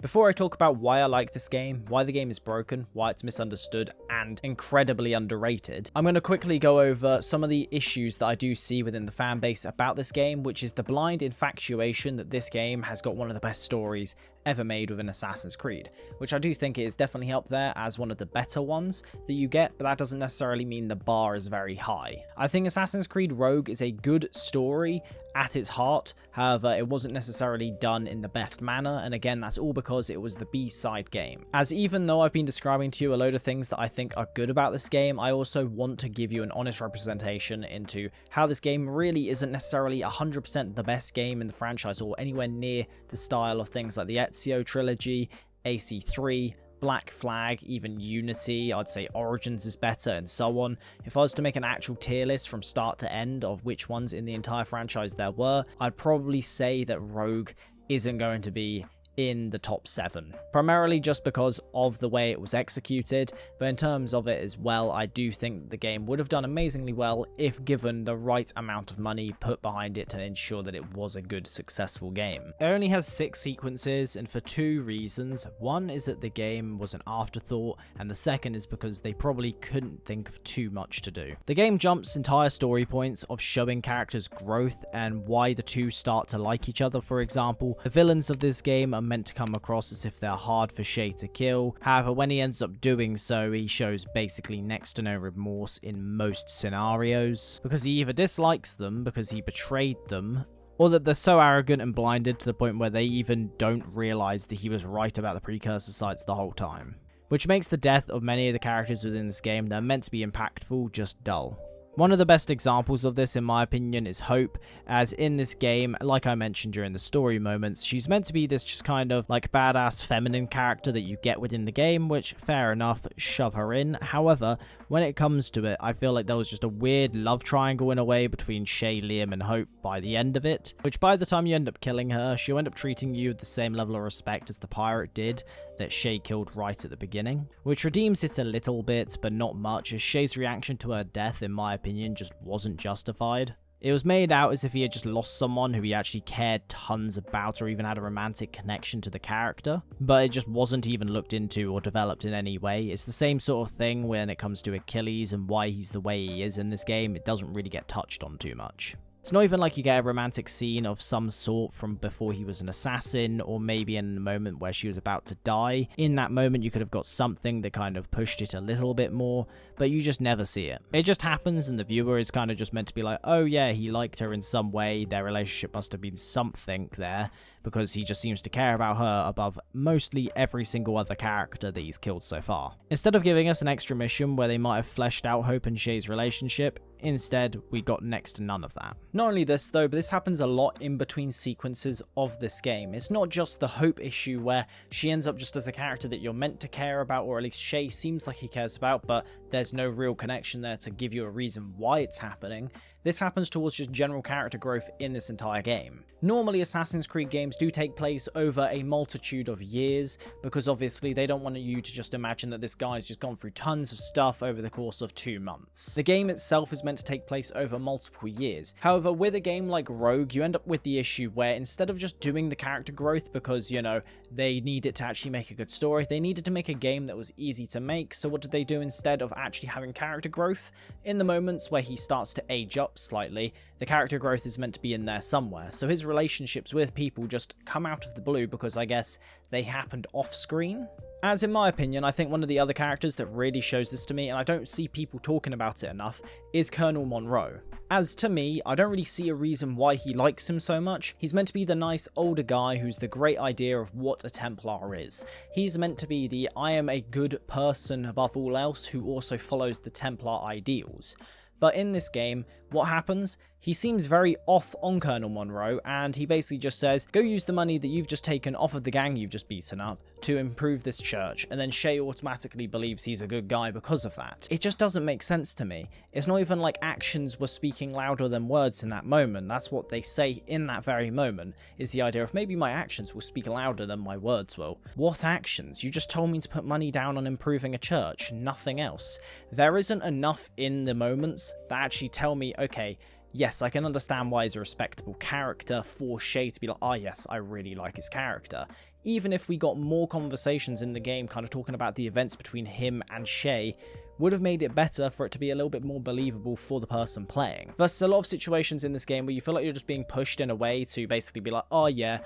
Before I talk about why I like this game, why the game is broken, why it's misunderstood, and incredibly underrated, I'm going to quickly go over some of the issues that I do see within the fanbase about this game, which is the blind infatuation that this game has got one of the best stories ever made with an Assassin's Creed, which I do think it is definitely up there as one of the better ones that you get, but that doesn't necessarily mean the bar is very high. I think Assassin's Creed Rogue is a good story at its heart, however it wasn't necessarily done in the best manner, and again that's all because it was the B-side game. As even though I've been describing to you a load of things that I think are good about this game, I also want to give you an honest representation into how this game really isn't necessarily 100% the best game in the franchise or anywhere near the style of things like the Ezio trilogy, AC3, Black Flag, even Unity. I'd say Origins is better, and so on. If I was to make an actual tier list from start to end of which ones in the entire franchise there were, I'd probably say that Rogue isn't going to be in the top 7, primarily just because of the way it was executed, but in terms of it as well, I do think the game would have done amazingly well if given the right amount of money put behind it to ensure that it was a good, successful game. It only has 6 sequences, and for 2 reasons. One is that the game was an afterthought, and the second is because they probably couldn't think of too much to do. The game jumps entire story points of showing characters' growth and why the two start to like each other, for example. The villains of this game are meant to come across as if they're hard for Shay to kill. However, when he ends up doing so, he shows basically next to no remorse in most scenarios, because he either dislikes them because he betrayed them, or that they're so arrogant and blinded to the point where they even don't realize that he was right about the precursor sites the whole time. Which makes the death of many of the characters within this game that are meant to be impactful just dull. One of the best examples of this, in my opinion, is Hope, as in this game, like I mentioned during the story moments, she's meant to be this just kind of like badass feminine character that you get within the game, which, fair enough, shove her in. However, when it comes to it, I feel like there was just a weird love triangle in a way between Shay, Liam, and Hope by the end of it, which by the time you end up killing her, she'll end up treating you with the same level of respect as the pirate did that Shay killed right at the beginning, which redeems it a little bit, but not much, as Shay's reaction to her death, in my opinion, just wasn't justified. It was made out as if he had just lost someone who he actually cared tons about or even had a romantic connection to the character, but it just wasn't even looked into or developed in any way. It's the same sort of thing when it comes to Achilles and why he's the way he is in this game. It doesn't really get touched on too much. It's not even like you get a romantic scene of some sort from before he was an assassin, or maybe in a moment where she was about to die. In that moment, you could have got something that kind of pushed it a little bit more, but you just never see it. It just happens, and the viewer is kind of just meant to be like, oh yeah, he liked her in some way, their relationship must have been something there, because he just seems to care about her above mostly every single other character that he's killed so far. Instead of giving us an extra mission where they might have fleshed out Hope and Shay's relationship, instead, we got next to none of that. Not only this though, but this happens a lot in between sequences of this game. It's not just the Hope issue where she ends up just as a character that you're meant to care about, or at least Shay seems like he cares about, but there's no real connection there to give you a reason why it's happening. This happens towards just general character growth in this entire game. Normally, Assassin's Creed games do take place over a multitude of years, because obviously they don't want you to just imagine that this guy's just gone through tons of stuff over the course of 2 months. The game itself is meant to take place over multiple years. However, with a game like Rogue, you end up with the issue where instead of just doing the character growth because, you know, they needed to actually make a good story, they needed to make a game that was easy to make, so what did they do instead of actually having character growth? In the moments where he starts to age up slightly, the character growth is meant to be in there somewhere, so his relationships with people just come out of the blue because I guess they happened off screen. As in my opinion, I think one of the other characters that really shows this to me, and I don't see people talking about it enough, is Colonel Monroe. As to me, I don't really see a reason why he likes him so much. He's meant to be the nice older guy who's the great idea of what a Templar is. He's meant to be the I am a good person above all else who also follows the Templar ideals. But in this game, what happens? He seems very off on Colonel Monroe, and he basically just says, go use the money that you've just taken off of the gang you've just beaten up to improve this church, and then Shay automatically believes he's a good guy because of that. It just doesn't make sense to me. It's not even like actions were speaking louder than words in that moment. That's what they say in that very moment, is the idea of maybe my actions will speak louder than my words will. What actions? You just told me to put money down on improving a church, nothing else. There isn't enough in the moments that actually tell me, okay, yes, I can understand why he's a respectable character for Shay to be like, oh yes, I really like his character. Even if we got more conversations in the game kind of talking about the events between him and Shay, would have made it better for it to be a little bit more believable for the person playing. Versus a lot of situations in this game where you feel like you're just being pushed in a way to basically be like, oh yeah,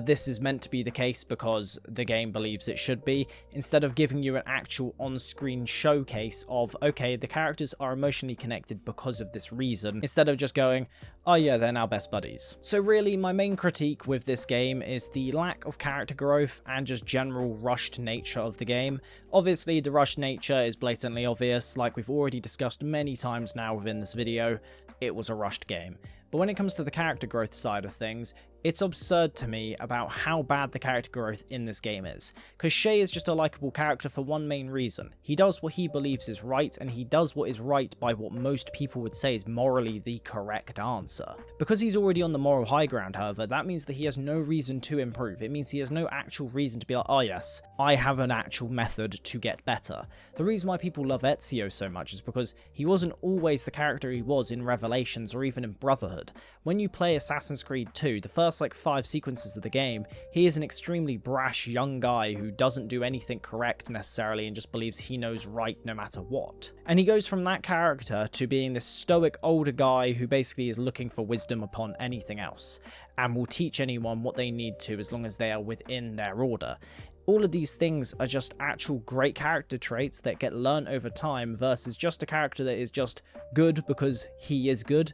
this is meant to be the case because the game believes it should be, instead of giving you an actual on-screen showcase of, okay, the characters are emotionally connected because of this reason, instead of just going, oh yeah, they're now best buddies. So really, my main critique with this game is the lack of character growth and just general rushed nature of the game. Obviously, the rushed nature is blatantly obvious, like we've already discussed many times now within this video, it was a rushed game. But when it comes to the character growth side of things, it's absurd to me about how bad the character growth in this game is. Because Shay is just a likable character for one main reason. He does what he believes is right, and he does what is right by what most people would say is morally the correct answer. Because he's already on the moral high ground, however, that means that he has no reason to improve. It means he has no actual reason to be like, oh yes, I have an actual method to get better. The reason why people love Ezio so much is because he wasn't always the character he was in Revelations or even in Brotherhood. When you play Assassin's Creed 2, the first like 5 sequences of the game, he is an extremely brash young guy who doesn't do anything correct necessarily and just believes he knows right no matter what. And he goes from that character to being this stoic older guy who basically is looking for wisdom upon anything else and will teach anyone what they need to as long as they are within their order. All of these things are just actual great character traits that get learned over time versus just a character that is just good because he is good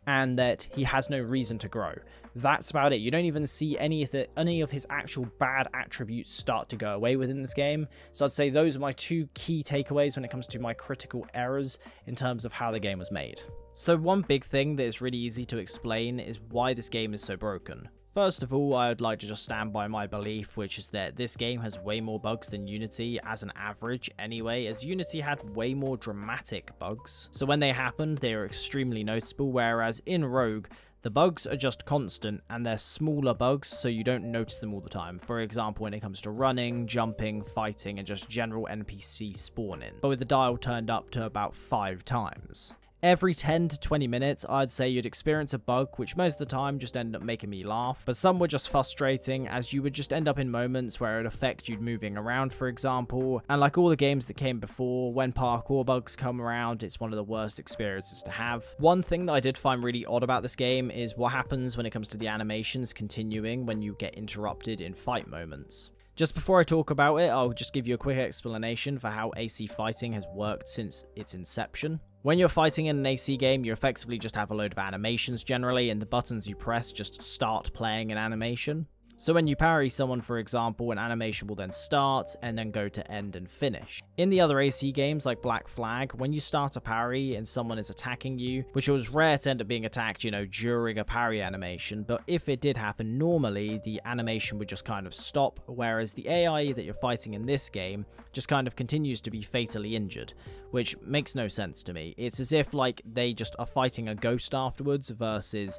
and that he has no reason to grow. That's about it. You don't even see any of his actual bad attributes start to go away within this game. So I'd say those are my 2 key takeaways when it comes to my critical errors in terms of how the game was made. So one big thing that is really easy to explain is why this game is so broken. First of all, I would like to just stand by my belief, which is that this game has way more bugs than Unity as an average anyway, as Unity had way more dramatic bugs. So when they happened, they were extremely noticeable, whereas in Rogue, the bugs are just constant and they're smaller bugs, so you don't notice them all the time. For example, when it comes to running, jumping, fighting, and just general NPC spawning. But with the dial turned up to about 5 times. Every 10 to 20 minutes, I'd say you'd experience a bug, which most of the time just ended up making me laugh. But some were just frustrating, as you would just end up in moments where it would affect you moving around, for example. And like all the games that came before, when parkour bugs come around, it's one of the worst experiences to have. One thing that I did find really odd about this game is what happens when it comes to the animations continuing when you get interrupted in fight moments. Just before I talk about it, I'll just give you a quick explanation for how AC fighting has worked since its inception. When you're fighting in an AC game, you effectively just have a load of animations generally, and the buttons you press just start playing an animation. So when you parry someone, for example, an animation will then start and then go to end and finish. In the other AC games like Black Flag, when you start a parry and someone is attacking you, which was rare to end up being attacked, during a parry animation, but if it did happen, normally the animation would just kind of stop, whereas the AI that you're fighting in this game just kind of continues to be fatally injured, which makes no sense to me. It's as if like they just are fighting a ghost afterwards versus,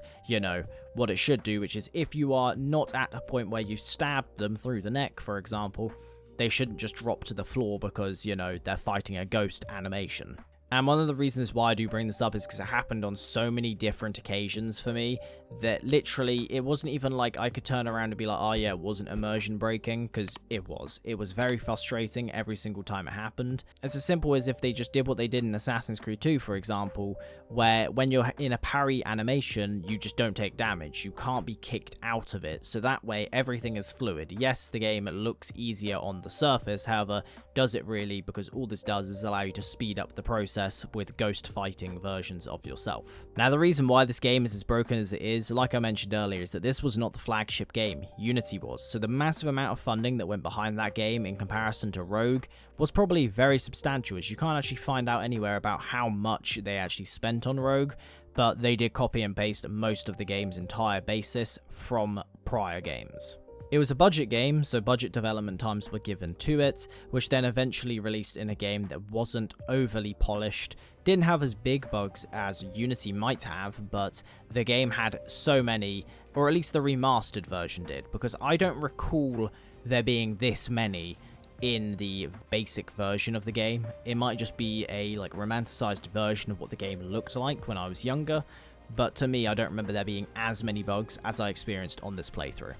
what it should do, which is if you are not at a point where you stab them through the neck, for example, they shouldn't just drop to the floor because, they're fighting a ghost animation. And one of the reasons why I do bring this up is because it happened on so many different occasions for me that literally, it wasn't even like I could turn around and be like, oh yeah, it wasn't immersion breaking, because it was. It was very frustrating every single time it happened. It's as simple as if they just did what they did in Assassin's Creed 2, for example, where when you're in a parry animation, you just don't take damage. You can't be kicked out of it, so that way everything is fluid. Yes, the game looks easier on the surface, however, does it really? Because all this does is allow you to speed up the process with ghost fighting versions of yourself. Now, the reason why this game is as broken as it is, like I mentioned earlier, is that this was not the flagship game. Unity was. So the massive amount of funding that went behind that game in comparison to Rogue was probably very substantial, as you can't actually find out anywhere about how much they actually spent on Rogue, but they did copy and paste most of the game's entire basis from prior games. It was a budget game, so budget development times were given to it, which then eventually released in a game that wasn't overly polished, didn't have as big bugs as Unity might have, but the game had so many, or at least the remastered version did, because I don't recall there being this many in the basic version of the game. It might just be a romanticized version of what the game looked like when I was younger, but to me I don't remember there being as many bugs as I experienced on this playthrough.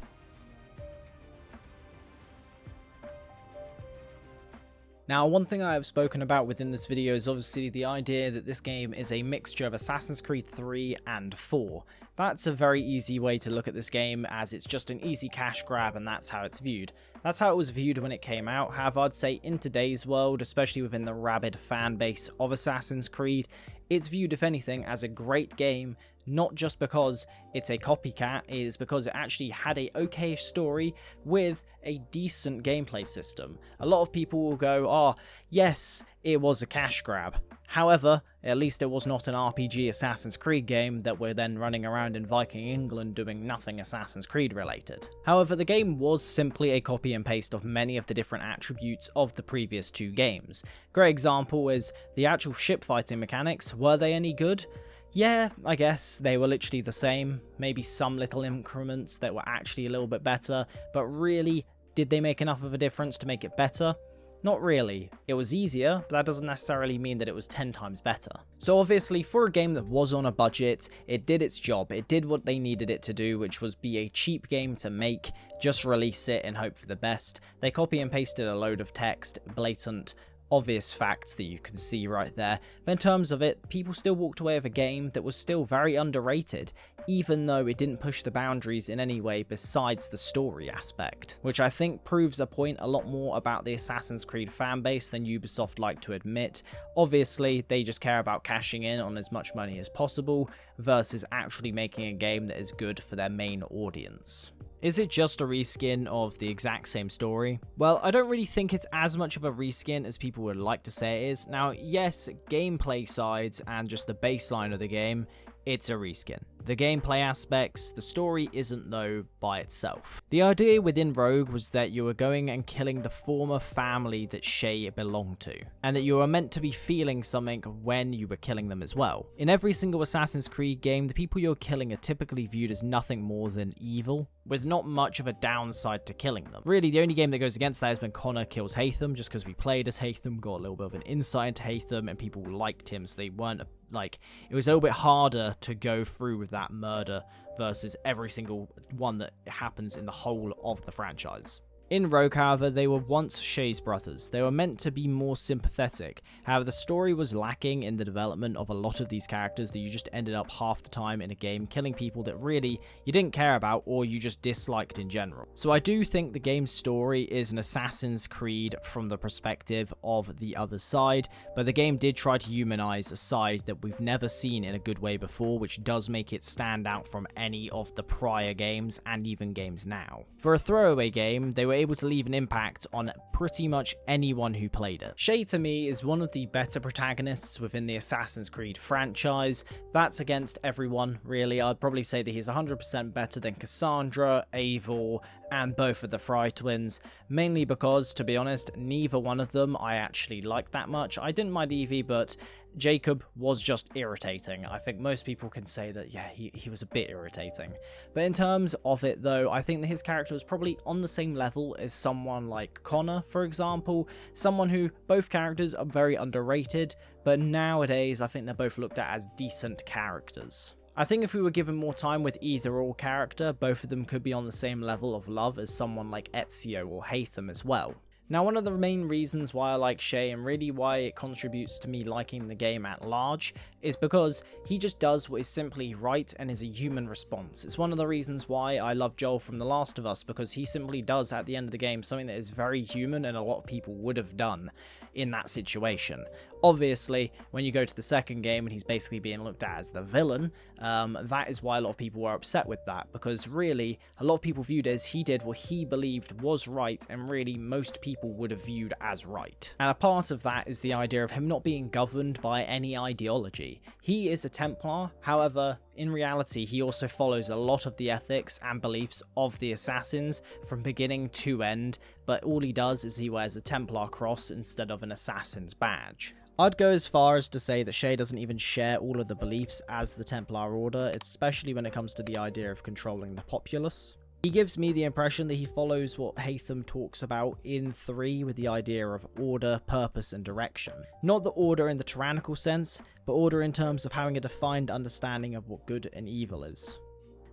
Now, one thing I have spoken about within this video is obviously the idea that this game is a mixture of Assassin's Creed 3 and 4. That's a very easy way to look at this game, as it's just an easy cash grab and that's how it's viewed. That's how it was viewed when it came out. However, I'd say in today's world, especially within the rabid fan base of Assassin's Creed, it's viewed, if anything, as a great game, not just because it's a copycat, it is because it actually had a okay story with a decent gameplay system. A lot of people will go, oh, yes, it was a cash grab. However, at least it was not an RPG Assassin's Creed game that we're then running around in Viking England doing nothing Assassin's Creed related. However, the game was simply a copy and paste of many of the different attributes of the previous two games. Great example is the actual ship fighting mechanics. Were they any good? Yeah, I guess they were literally the same, maybe some little increments that were actually a little bit better, but really, did they make enough of a difference to make it better? Not really. It was easier, but that doesn't necessarily mean that it was 10 times better. So obviously, for a game that was on a budget, it did its job. It did what they needed it to do, which was be a cheap game to make, just release it and hope for the best. They copy and pasted a load of text, blatant, obvious facts that you can see right there, but in terms of it, people still walked away with a game that was still very underrated, even though it didn't push the boundaries in any way besides the story aspect, which I think proves a point a lot more about the Assassin's Creed fanbase than Ubisoft like to admit. Obviously, they just care about cashing in on as much money as possible, versus actually making a game that is good for their main audience. Is it just a reskin of the exact same story? Well, I don't really think it's as much of a reskin as people would like to say it is. Now, yes, gameplay sides and just the baseline of the game, it's a reskin. The gameplay aspects, the story isn't though by itself. The idea within Rogue was that you were going and killing the former family that Shay belonged to, and that you were meant to be feeling something when you were killing them as well. In every single Assassin's Creed game, the people you're killing are typically viewed as nothing more than evil, with not much of a downside to killing them. Really, the only game that goes against that is when Connor kills Haytham, just because we played as Haytham, got a little bit of an insight into Haytham, and people liked him, so they weren't it was a little bit harder to go through with that murder versus every single one that happens in the whole of the franchise. In Rogue, however, they were once Shay's brothers. They were meant to be more sympathetic. However, the story was lacking in the development of a lot of these characters, that you just ended up half the time in a game killing people that really you didn't care about or you just disliked in general. So I do think the game's story is an Assassin's Creed from the perspective of the other side, but the game did try to humanize a side that we've never seen in a good way before, which does make it stand out from any of the prior games and even games now. For a throwaway game, they were able to leave an impact on pretty much anyone who played it. Shay, to me, is one of the better protagonists within the Assassin's Creed franchise. That's against everyone, really. I'd probably say that he's 100% better than Cassandra, Eivor, and both of the Fry twins, mainly because, to be honest, neither one of them I actually liked that much. I didn't mind Evie, but Jacob was just irritating. I think most people can say that, yeah, he was a bit irritating. But in terms of it, though, I think that his character was probably on the same level as someone like Connor, for example. Someone who, both characters are very underrated, but nowadays I think they're both looked at as decent characters. I think if we were given more time with either or character, both of them could be on the same level of love as someone like Ezio or Haytham as well. Now, one of the main reasons why I like Shay, and really why it contributes to me liking the game at large, is because he just does what is simply right and is a human response. It's one of the reasons why I love Joel from The Last of Us, because he simply does, at the end of the game, something that is very human and a lot of people would have done in that situation. Obviously, when you go to the second game and he's basically being looked at as the villain, that is why a lot of people were upset with that, because really, a lot of people viewed it as he did what he believed was right, and really most people would have viewed as right. And a part of that is the idea of him not being governed by any ideology. He is a Templar, however, in reality, he also follows a lot of the ethics and beliefs of the Assassins from beginning to end, but all he does is he wears a Templar cross instead of an Assassin's badge. I'd go as far as to say that Shay doesn't even share all of the beliefs as the Templar Order, especially when it comes to the idea of controlling the populace. He gives me the impression that he follows what Haytham talks about in 3 with the idea of order, purpose and direction. Not the order in the tyrannical sense, but order in terms of having a defined understanding of what good and evil is.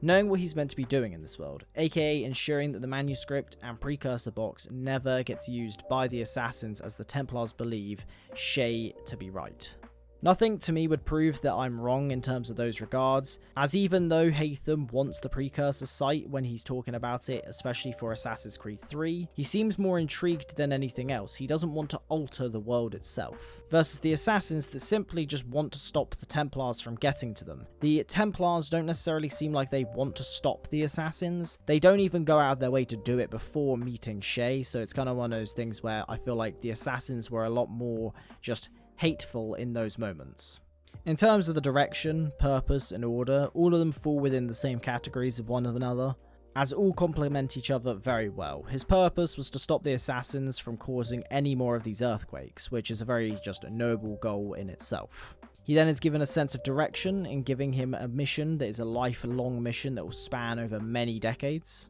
Knowing what he's meant to be doing in this world, aka ensuring that the manuscript and precursor box never gets used by the Assassins as the Templars believe Shay to be right. Nothing to me would prove that I'm wrong in terms of those regards, as even though Haytham wants the precursor site when he's talking about it, especially for Assassin's Creed 3, he seems more intrigued than anything else. He doesn't want to alter the world itself. Versus the Assassins that simply just want to stop the Templars from getting to them. The Templars don't necessarily seem like they want to stop the Assassins. They don't even go out of their way to do it before meeting Shay, so it's kind of one of those things where I feel like the Assassins were a lot more just hateful in those moments. In terms of the direction, purpose and order, all of them fall within the same categories of one another, as all complement each other very well. His purpose was to stop the Assassins from causing any more of these earthquakes, which is a very just a noble goal in itself. He then is given a sense of direction in giving him a mission that is a lifelong mission that will span over many decades.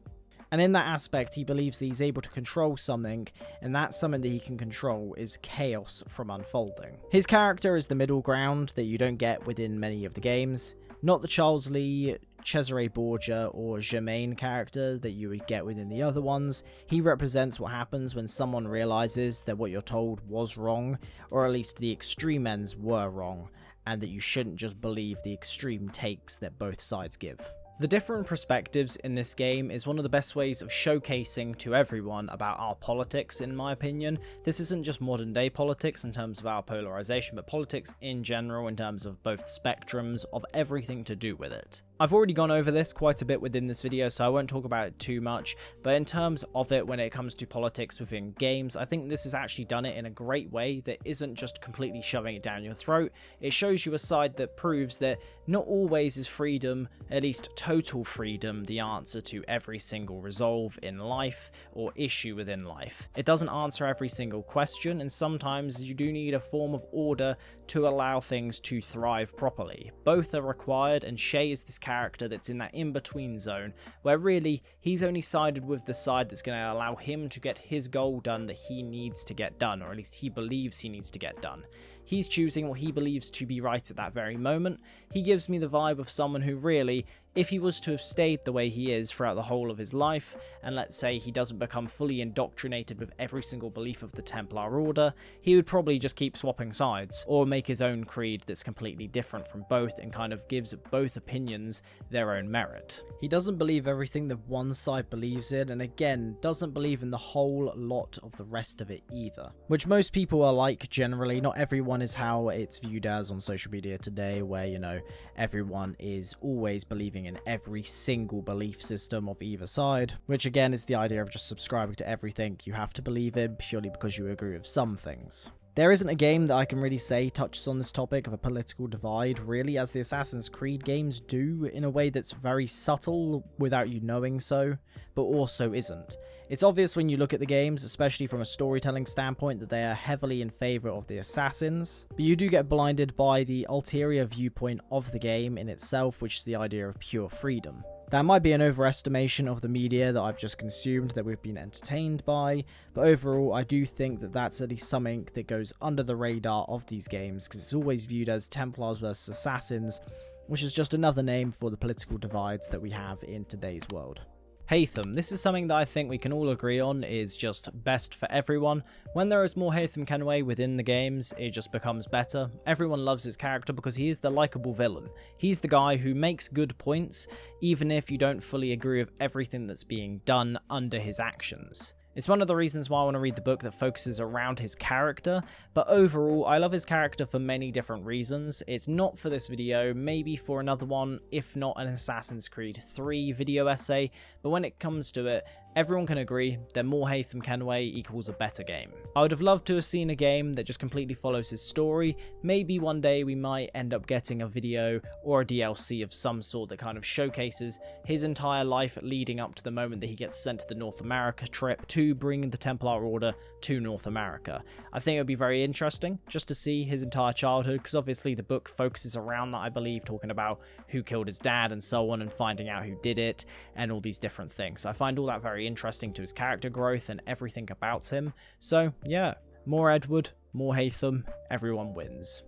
And in that aspect, he believes that he's able to control something, and that something that he can control is chaos from unfolding. His character is the middle ground that you don't get within many of the games, not the Charles Lee, Cesare Borgia, or Germain character that you would get within the other ones. He represents what happens when someone realizes that what you're told was wrong, or at least the extreme ends were wrong, and that you shouldn't just believe the extreme takes that both sides give. The different perspectives in this game is one of the best ways of showcasing to everyone about our politics, in my opinion. This isn't just modern day politics in terms of our polarization, but politics in general in terms of both spectrums of everything to do with it. I've already gone over this quite a bit within this video, so I won't talk about it too much, but in terms of it when it comes to politics within games, I think this has actually done it in a great way that isn't just completely shoving it down your throat. It shows you a side that proves that not always is freedom, at least total freedom, the answer to every single resolve in life or issue within life. It doesn't answer every single question, and sometimes you do need a form of order to allow things to thrive properly. Both are required, and Shay is this character that's in that in-between zone where really he's only sided with the side that's going to allow him to get his goal done that he needs to get done, or at least he believes he needs to get done. He's choosing what he believes to be right at that very moment. He gives me the vibe of someone who really, if he was to have stayed the way he is throughout the whole of his life, and let's say he doesn't become fully indoctrinated with every single belief of the Templar Order, he would probably just keep swapping sides, or make his own creed that's completely different from both and kind of gives both opinions their own merit. He doesn't believe everything that one side believes in, and again, doesn't believe in the whole lot of the rest of it either. Which most people are like generally. Not everyone is how it's viewed as on social media today, where, you know, everyone is always believing in every single belief system of either side, which again is the idea of just subscribing to everything you have to believe in purely because you agree with some things. There isn't a game that I can really say touches on this topic of a political divide, really, as the Assassin's Creed games do, in a way that's very subtle without you knowing so, but also isn't. It's obvious when you look at the games, especially from a storytelling standpoint, that they are heavily in favour of the Assassins, but you do get blinded by the ulterior viewpoint of the game in itself, which is the idea of pure freedom. That might be an overestimation of the media that I've just consumed that we've been entertained by, but overall I do think that that's at least something that goes under the radar of these games, because it's always viewed as Templars versus Assassins, which is just another name for the political divides that we have in today's world. Haytham. This is something that I think we can all agree on is just best for everyone. When there is more Haytham Kenway within the games, it just becomes better. Everyone loves his character because he is the likable villain. He's the guy who makes good points, even if you don't fully agree with everything that's being done under his actions. It's one of the reasons why I want to read the book that focuses around his character, but overall, I love his character for many different reasons. It's not for this video, maybe for another one, if not an Assassin's Creed 3 video essay, but when it comes to it, everyone can agree that more Haytham Kenway equals a better game. I would have loved to have seen a game that just completely follows his story. Maybe one day we might end up getting a video or a DLC of some sort that kind of showcases his entire life leading up to the moment that he gets sent to the North America trip to bring the Templar Order to North America. I think it would be very interesting just to see his entire childhood, because obviously the book focuses around that, I believe, talking about who killed his dad and so on, and finding out who did it and all these different things. I find all that very interesting to his character growth and everything about him. So yeah, more Edward, more Haytham, everyone wins.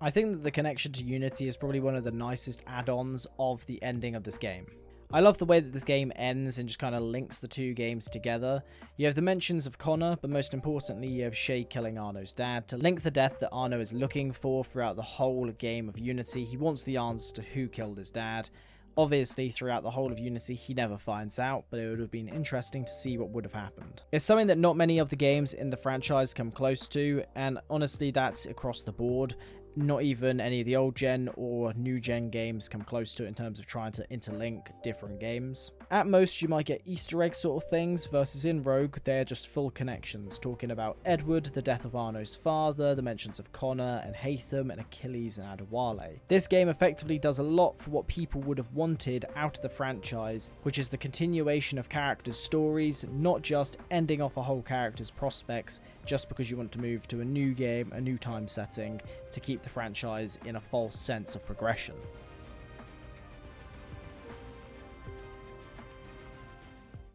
I think that the connection to Unity is probably one of the nicest add-ons of the ending of this game. I love the way that this game ends and just kind of links the two games together. You have the mentions of Connor, but most importantly you have Shay killing Arno's dad to link the death that Arno is looking for throughout the whole game of Unity. He wants the answer to who killed his dad. Obviously, throughout the whole of Unity, he never finds out, but it would have been interesting to see what would have happened. It's something that not many of the games in the franchise come close to, and honestly, that's across the board. Not even any of the old gen or new gen games come close to it in terms of trying to interlink different games. At most, you might get Easter egg sort of things, versus in Rogue, they're just full connections, talking about Edward, the death of Arno's father, the mentions of Connor and Haytham and Achilles and Adewale. This game effectively does a lot for what people would have wanted out of the franchise, which is the continuation of characters' stories, not just ending off a whole character's prospects just because you want to move to a new game, a new time setting, to keep the franchise in a false sense of progression.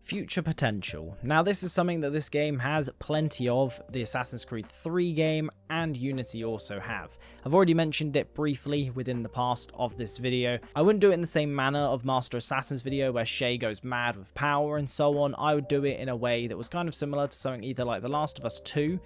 Future potential. Now this is something that this game has plenty of, the Assassin's Creed 3 game and Unity also have. I've already mentioned it briefly within the past of this video. I wouldn't do it in the same manner of Master Assassin's video where Shay goes mad with power and so on. I would do it in a way that was kind of similar to something either like The Last of Us 2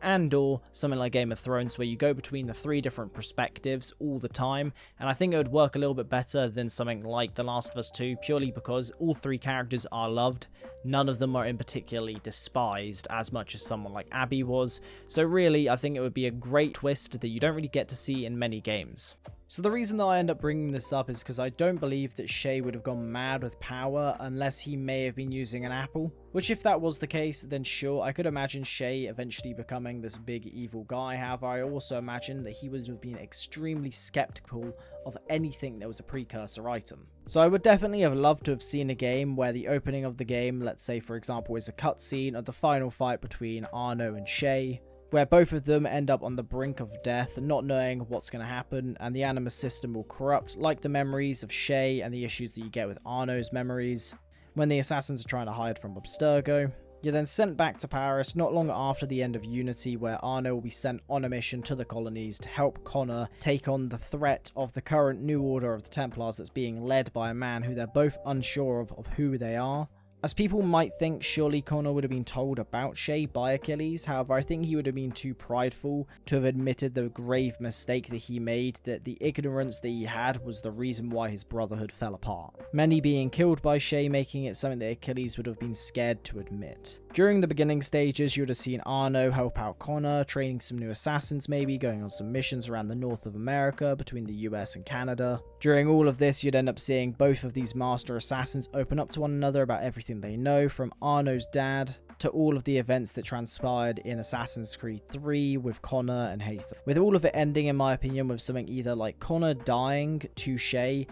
and or something like Game of Thrones, where you go between the three different perspectives all the time, and I think it would work a little bit better than something like The Last of Us 2, purely because all three characters are loved. None of them are in particularly despised as much as someone like Abby was, so really I think it would be a great twist that you don't really get to see in many games. So the reason that I end up bringing this up is because I don't believe that Shay would have gone mad with power unless he may have been using an apple. Which, if that was the case, then sure, I could imagine Shay eventually becoming this big evil guy. However, I also imagine that he would have been extremely skeptical of anything that was a precursor item. So I would definitely have loved to have seen a game where the opening of the game, let's say for example, is a cutscene of the final fight between Arno and Shay, where both of them end up on the brink of death, not knowing what's going to happen, and the Animus system will corrupt, like the memories of Shay and the issues that you get with Arno's memories, when the assassins are trying to hide from Abstergo. You're then sent back to Paris not long after the end of Unity, where Arno will be sent on a mission to the colonies to help Connor take on the threat of the current new order of the Templars that's being led by a man who they're both unsure of who they are. As people might think, surely Connor would have been told about Shay by Achilles. However, I think he would have been too prideful to have admitted the grave mistake that he made, that the ignorance that he had was the reason why his brotherhood fell apart. Many being killed by Shay, making it something that Achilles would have been scared to admit. During the beginning stages, you would have seen Arno help out Connor, training some new assassins maybe, going on some missions around the north of America, between the US and Canada. During all of this, you'd end up seeing both of these master assassins open up to one another about everything they know, from Arno's dad to all of the events that transpired in Assassin's Creed 3 with Connor and Haytham. With all of it ending, in my opinion, with something either like Connor dying to Shay,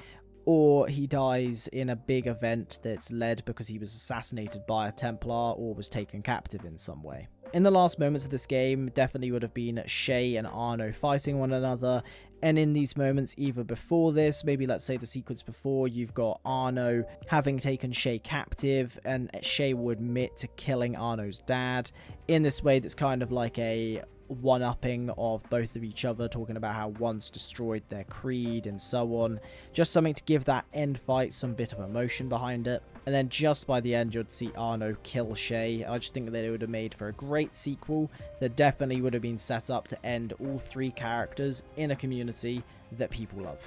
or he dies in a big event that's led because he was assassinated by a Templar or was taken captive in some way. In the last moments of this game, definitely would have been Shay and Arno fighting one another, and in these moments, either before this, maybe let's say the sequence before, you've got Arno having taken Shay captive, and Shay will admit to killing Arno's dad in this way that's kind of like a one-upping of both of each other, talking about how one's destroyed their creed and so on. Just something to give that end fight some bit of emotion behind it. And then just by the end, you'd see Arno kill Shay. I just think that it would have made for a great sequel that definitely would have been set up to end all three characters in a community that people love.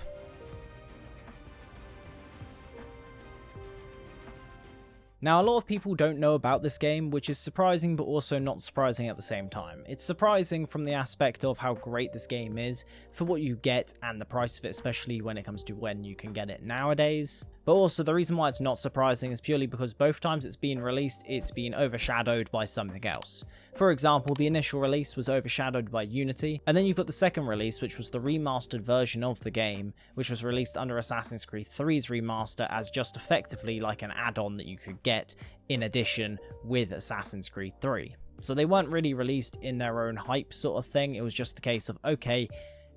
Now, a lot of people don't know about this game, which is surprising but also not surprising at the same time. It's surprising from the aspect of how great this game is for what you get and the price of it, especially when it comes to when you can get it nowadays. But also the reason why it's not surprising is purely because both times it's been released, it's been overshadowed by something else. For example, the initial release was overshadowed by Unity, and then you've got the second release, which was the remastered version of the game, which was released under Assassin's Creed 3's remaster as just effectively like an add-on that you could get in addition with Assassin's Creed 3. So they weren't really released in their own hype sort of thing, it was just the case of, okay,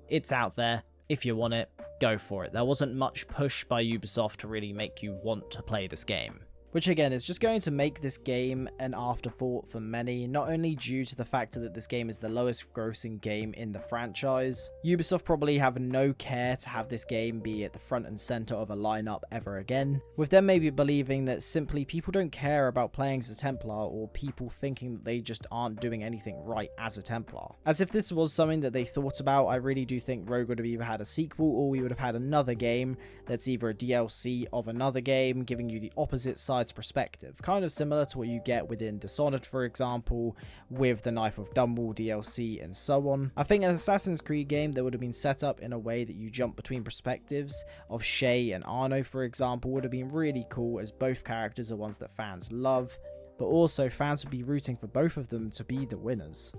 it's out there, if you want it, go for it. There wasn't much push by Ubisoft to really make you want to play this game. Which again is just going to make this game an afterthought for many, not only due to the fact that this game is the lowest grossing game in the franchise. Ubisoft probably have no care to have this game be at the front and center of a lineup ever again, with them maybe believing that simply people don't care about playing as a Templar, or people thinking that they just aren't doing anything right as a Templar. As if this was something that they thought about, I really do think Rogue would have either had a sequel or we would have had another game that's either a DLC of another game, giving you the opposite side's perspective, kind of similar to what you get within Dishonored, for example, with the Knife of Dunwall DLC and so on. I think an Assassin's Creed game that would have been set up in a way that you jump between perspectives of Shay and Arno, for example, would have been really cool, as both characters are ones that fans love, but also fans would be rooting for both of them to be the winners.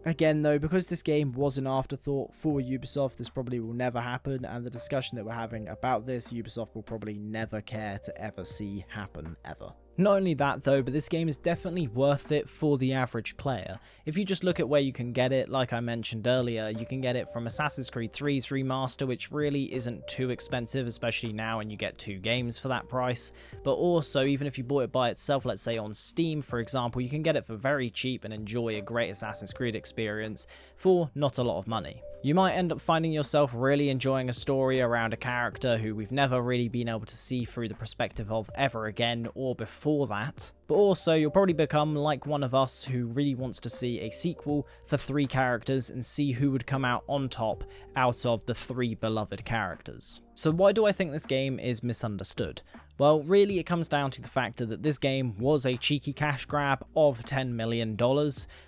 Again though, because this game was an afterthought for Ubisoft, this probably will never happen, and the discussion that we're having about this, Ubisoft will probably never care to ever see happen, ever. Not only that though, but this game is definitely worth it for the average player. If you just look at where you can get it, like I mentioned earlier, you can get it from Assassin's Creed 3's remaster, which really isn't too expensive, especially now, and you get 2 games for that price. But also, even if you bought it by itself, let's say on Steam, for example, you can get it for very cheap and enjoy a great Assassin's Creed experience for not a lot of money. You might end up finding yourself really enjoying a story around a character who we've never really been able to see through the perspective of ever again or before that. But also, you'll probably become like one of us who really wants to see a sequel for 3 characters and see who would come out on top out of the 3 beloved characters. So why do I think this game is misunderstood? Well, really it comes down to the fact that this game was a cheeky cash grab of $10 million,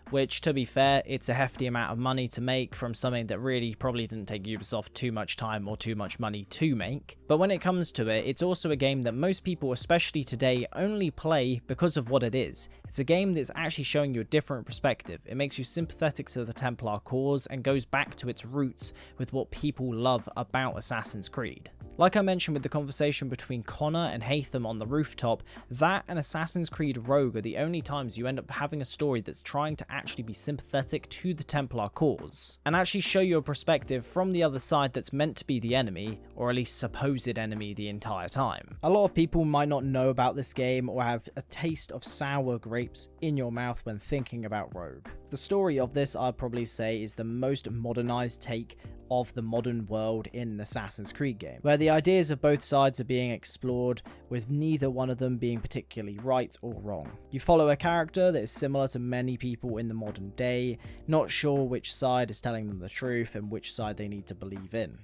which, to be fair, it's a hefty amount of money to make from something that really probably didn't take Ubisoft too much time or too much money to make. But when it comes to it, it's also a game that most people, especially today, only play because of what it is. It's a game that's actually showing you a different perspective. It makes you sympathetic to the Templar cause and goes back to its roots with what people love about Assassin's Creed. Like I mentioned with the conversation between Connor and Haytham on the rooftop, that and Assassin's Creed Rogue are the only times you end up having a story that's trying to actually be sympathetic to the Templar cause, and actually show you a perspective from the other side that's meant to be the enemy, or at least supposed enemy the entire time. A lot of people might not know about this game or have a taste of sour grapes in your mouth when thinking about Rogue. The story of this, I'd probably say, is the most modernized take of the modern world in an Assassin's Creed game, where the ideas of both sides are being explored, with neither one of them being particularly right or wrong. You follow a character that is similar to many people in the modern day, not sure which side is telling them the truth and which side they need to believe in.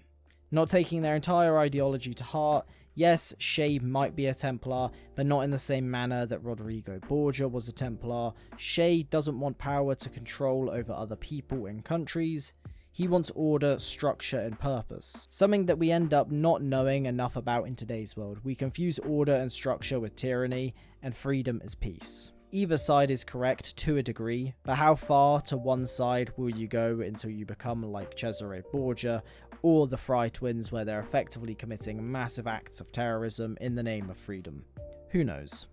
Not taking their entire ideology to heart, yes, Shay might be a Templar, but not in the same manner that Rodrigo Borgia was a Templar. Shay doesn't want power to control over other people and countries. He wants order, structure, and purpose. Something that we end up not knowing enough about in today's world. We confuse order and structure with tyranny, and freedom as peace. Either side is correct to a degree, but how far to one side will you go until you become like Cesare Borgia or the Fry twins, where they're effectively committing massive acts of terrorism in the name of freedom? Who knows?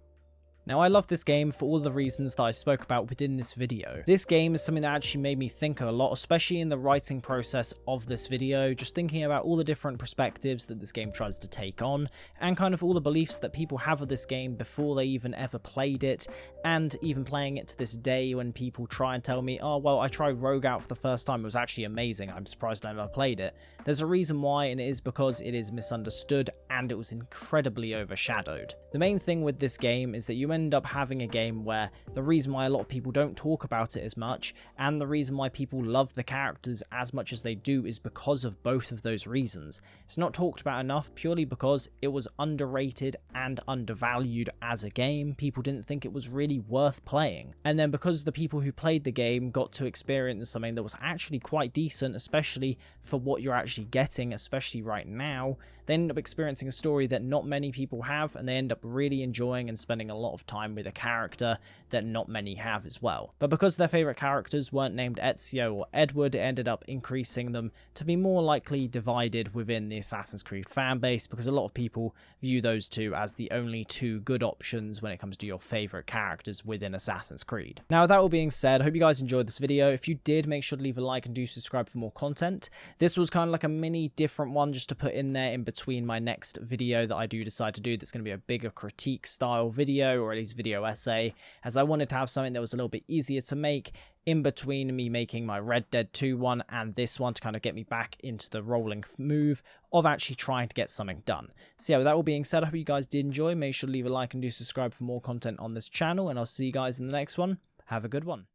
Now, I love this game for all the reasons that I spoke about within this video. This game is something that actually made me think a lot, especially in the writing process of this video, just thinking about all the different perspectives that this game tries to take on, and kind of all the beliefs that people have of this game before they even ever played it, and even playing it to this day when people try and tell me, oh, well, I tried Rogue out for the first time, it was actually amazing, I'm surprised I never played it. There's a reason why, and it is because it is misunderstood, and it was incredibly overshadowed. The main thing with this game is that you end up having a game where the reason why a lot of people don't talk about it as much, and the reason why people love the characters as much as they do, is because of both of those reasons. It's not talked about enough purely because it was underrated and undervalued as a game. People didn't think it was really worth playing. And then because the people who played the game got to experience something that was actually quite decent, especially for what you're actually getting, especially right now, they end up experiencing a story that not many people have, and they end up really enjoying and spending a lot of time with a character that not many have as well. But because their favourite characters weren't named Ezio or Edward, it ended up increasing them to be more likely divided within the Assassin's Creed fanbase, because a lot of people view those two as the only two good options when it comes to your favourite characters within Assassin's Creed. Now, with that all being said, I hope you guys enjoyed this video. If you did, make sure to leave a like and do subscribe for more content. This was kind of like a mini different one just to put in there in between my next video that I do decide to do, that's going to be a bigger critique style video, or at least video essay, as I wanted to have something that was a little bit easier to make in between me making my Red Dead 2 one and this one, to kind of get me back into the rolling move of actually trying to get something done. So yeah, with that all being said, I hope you guys did enjoy. Make sure to leave a like and do subscribe for more content on this channel, and I'll see you guys in the next one. Have a good one.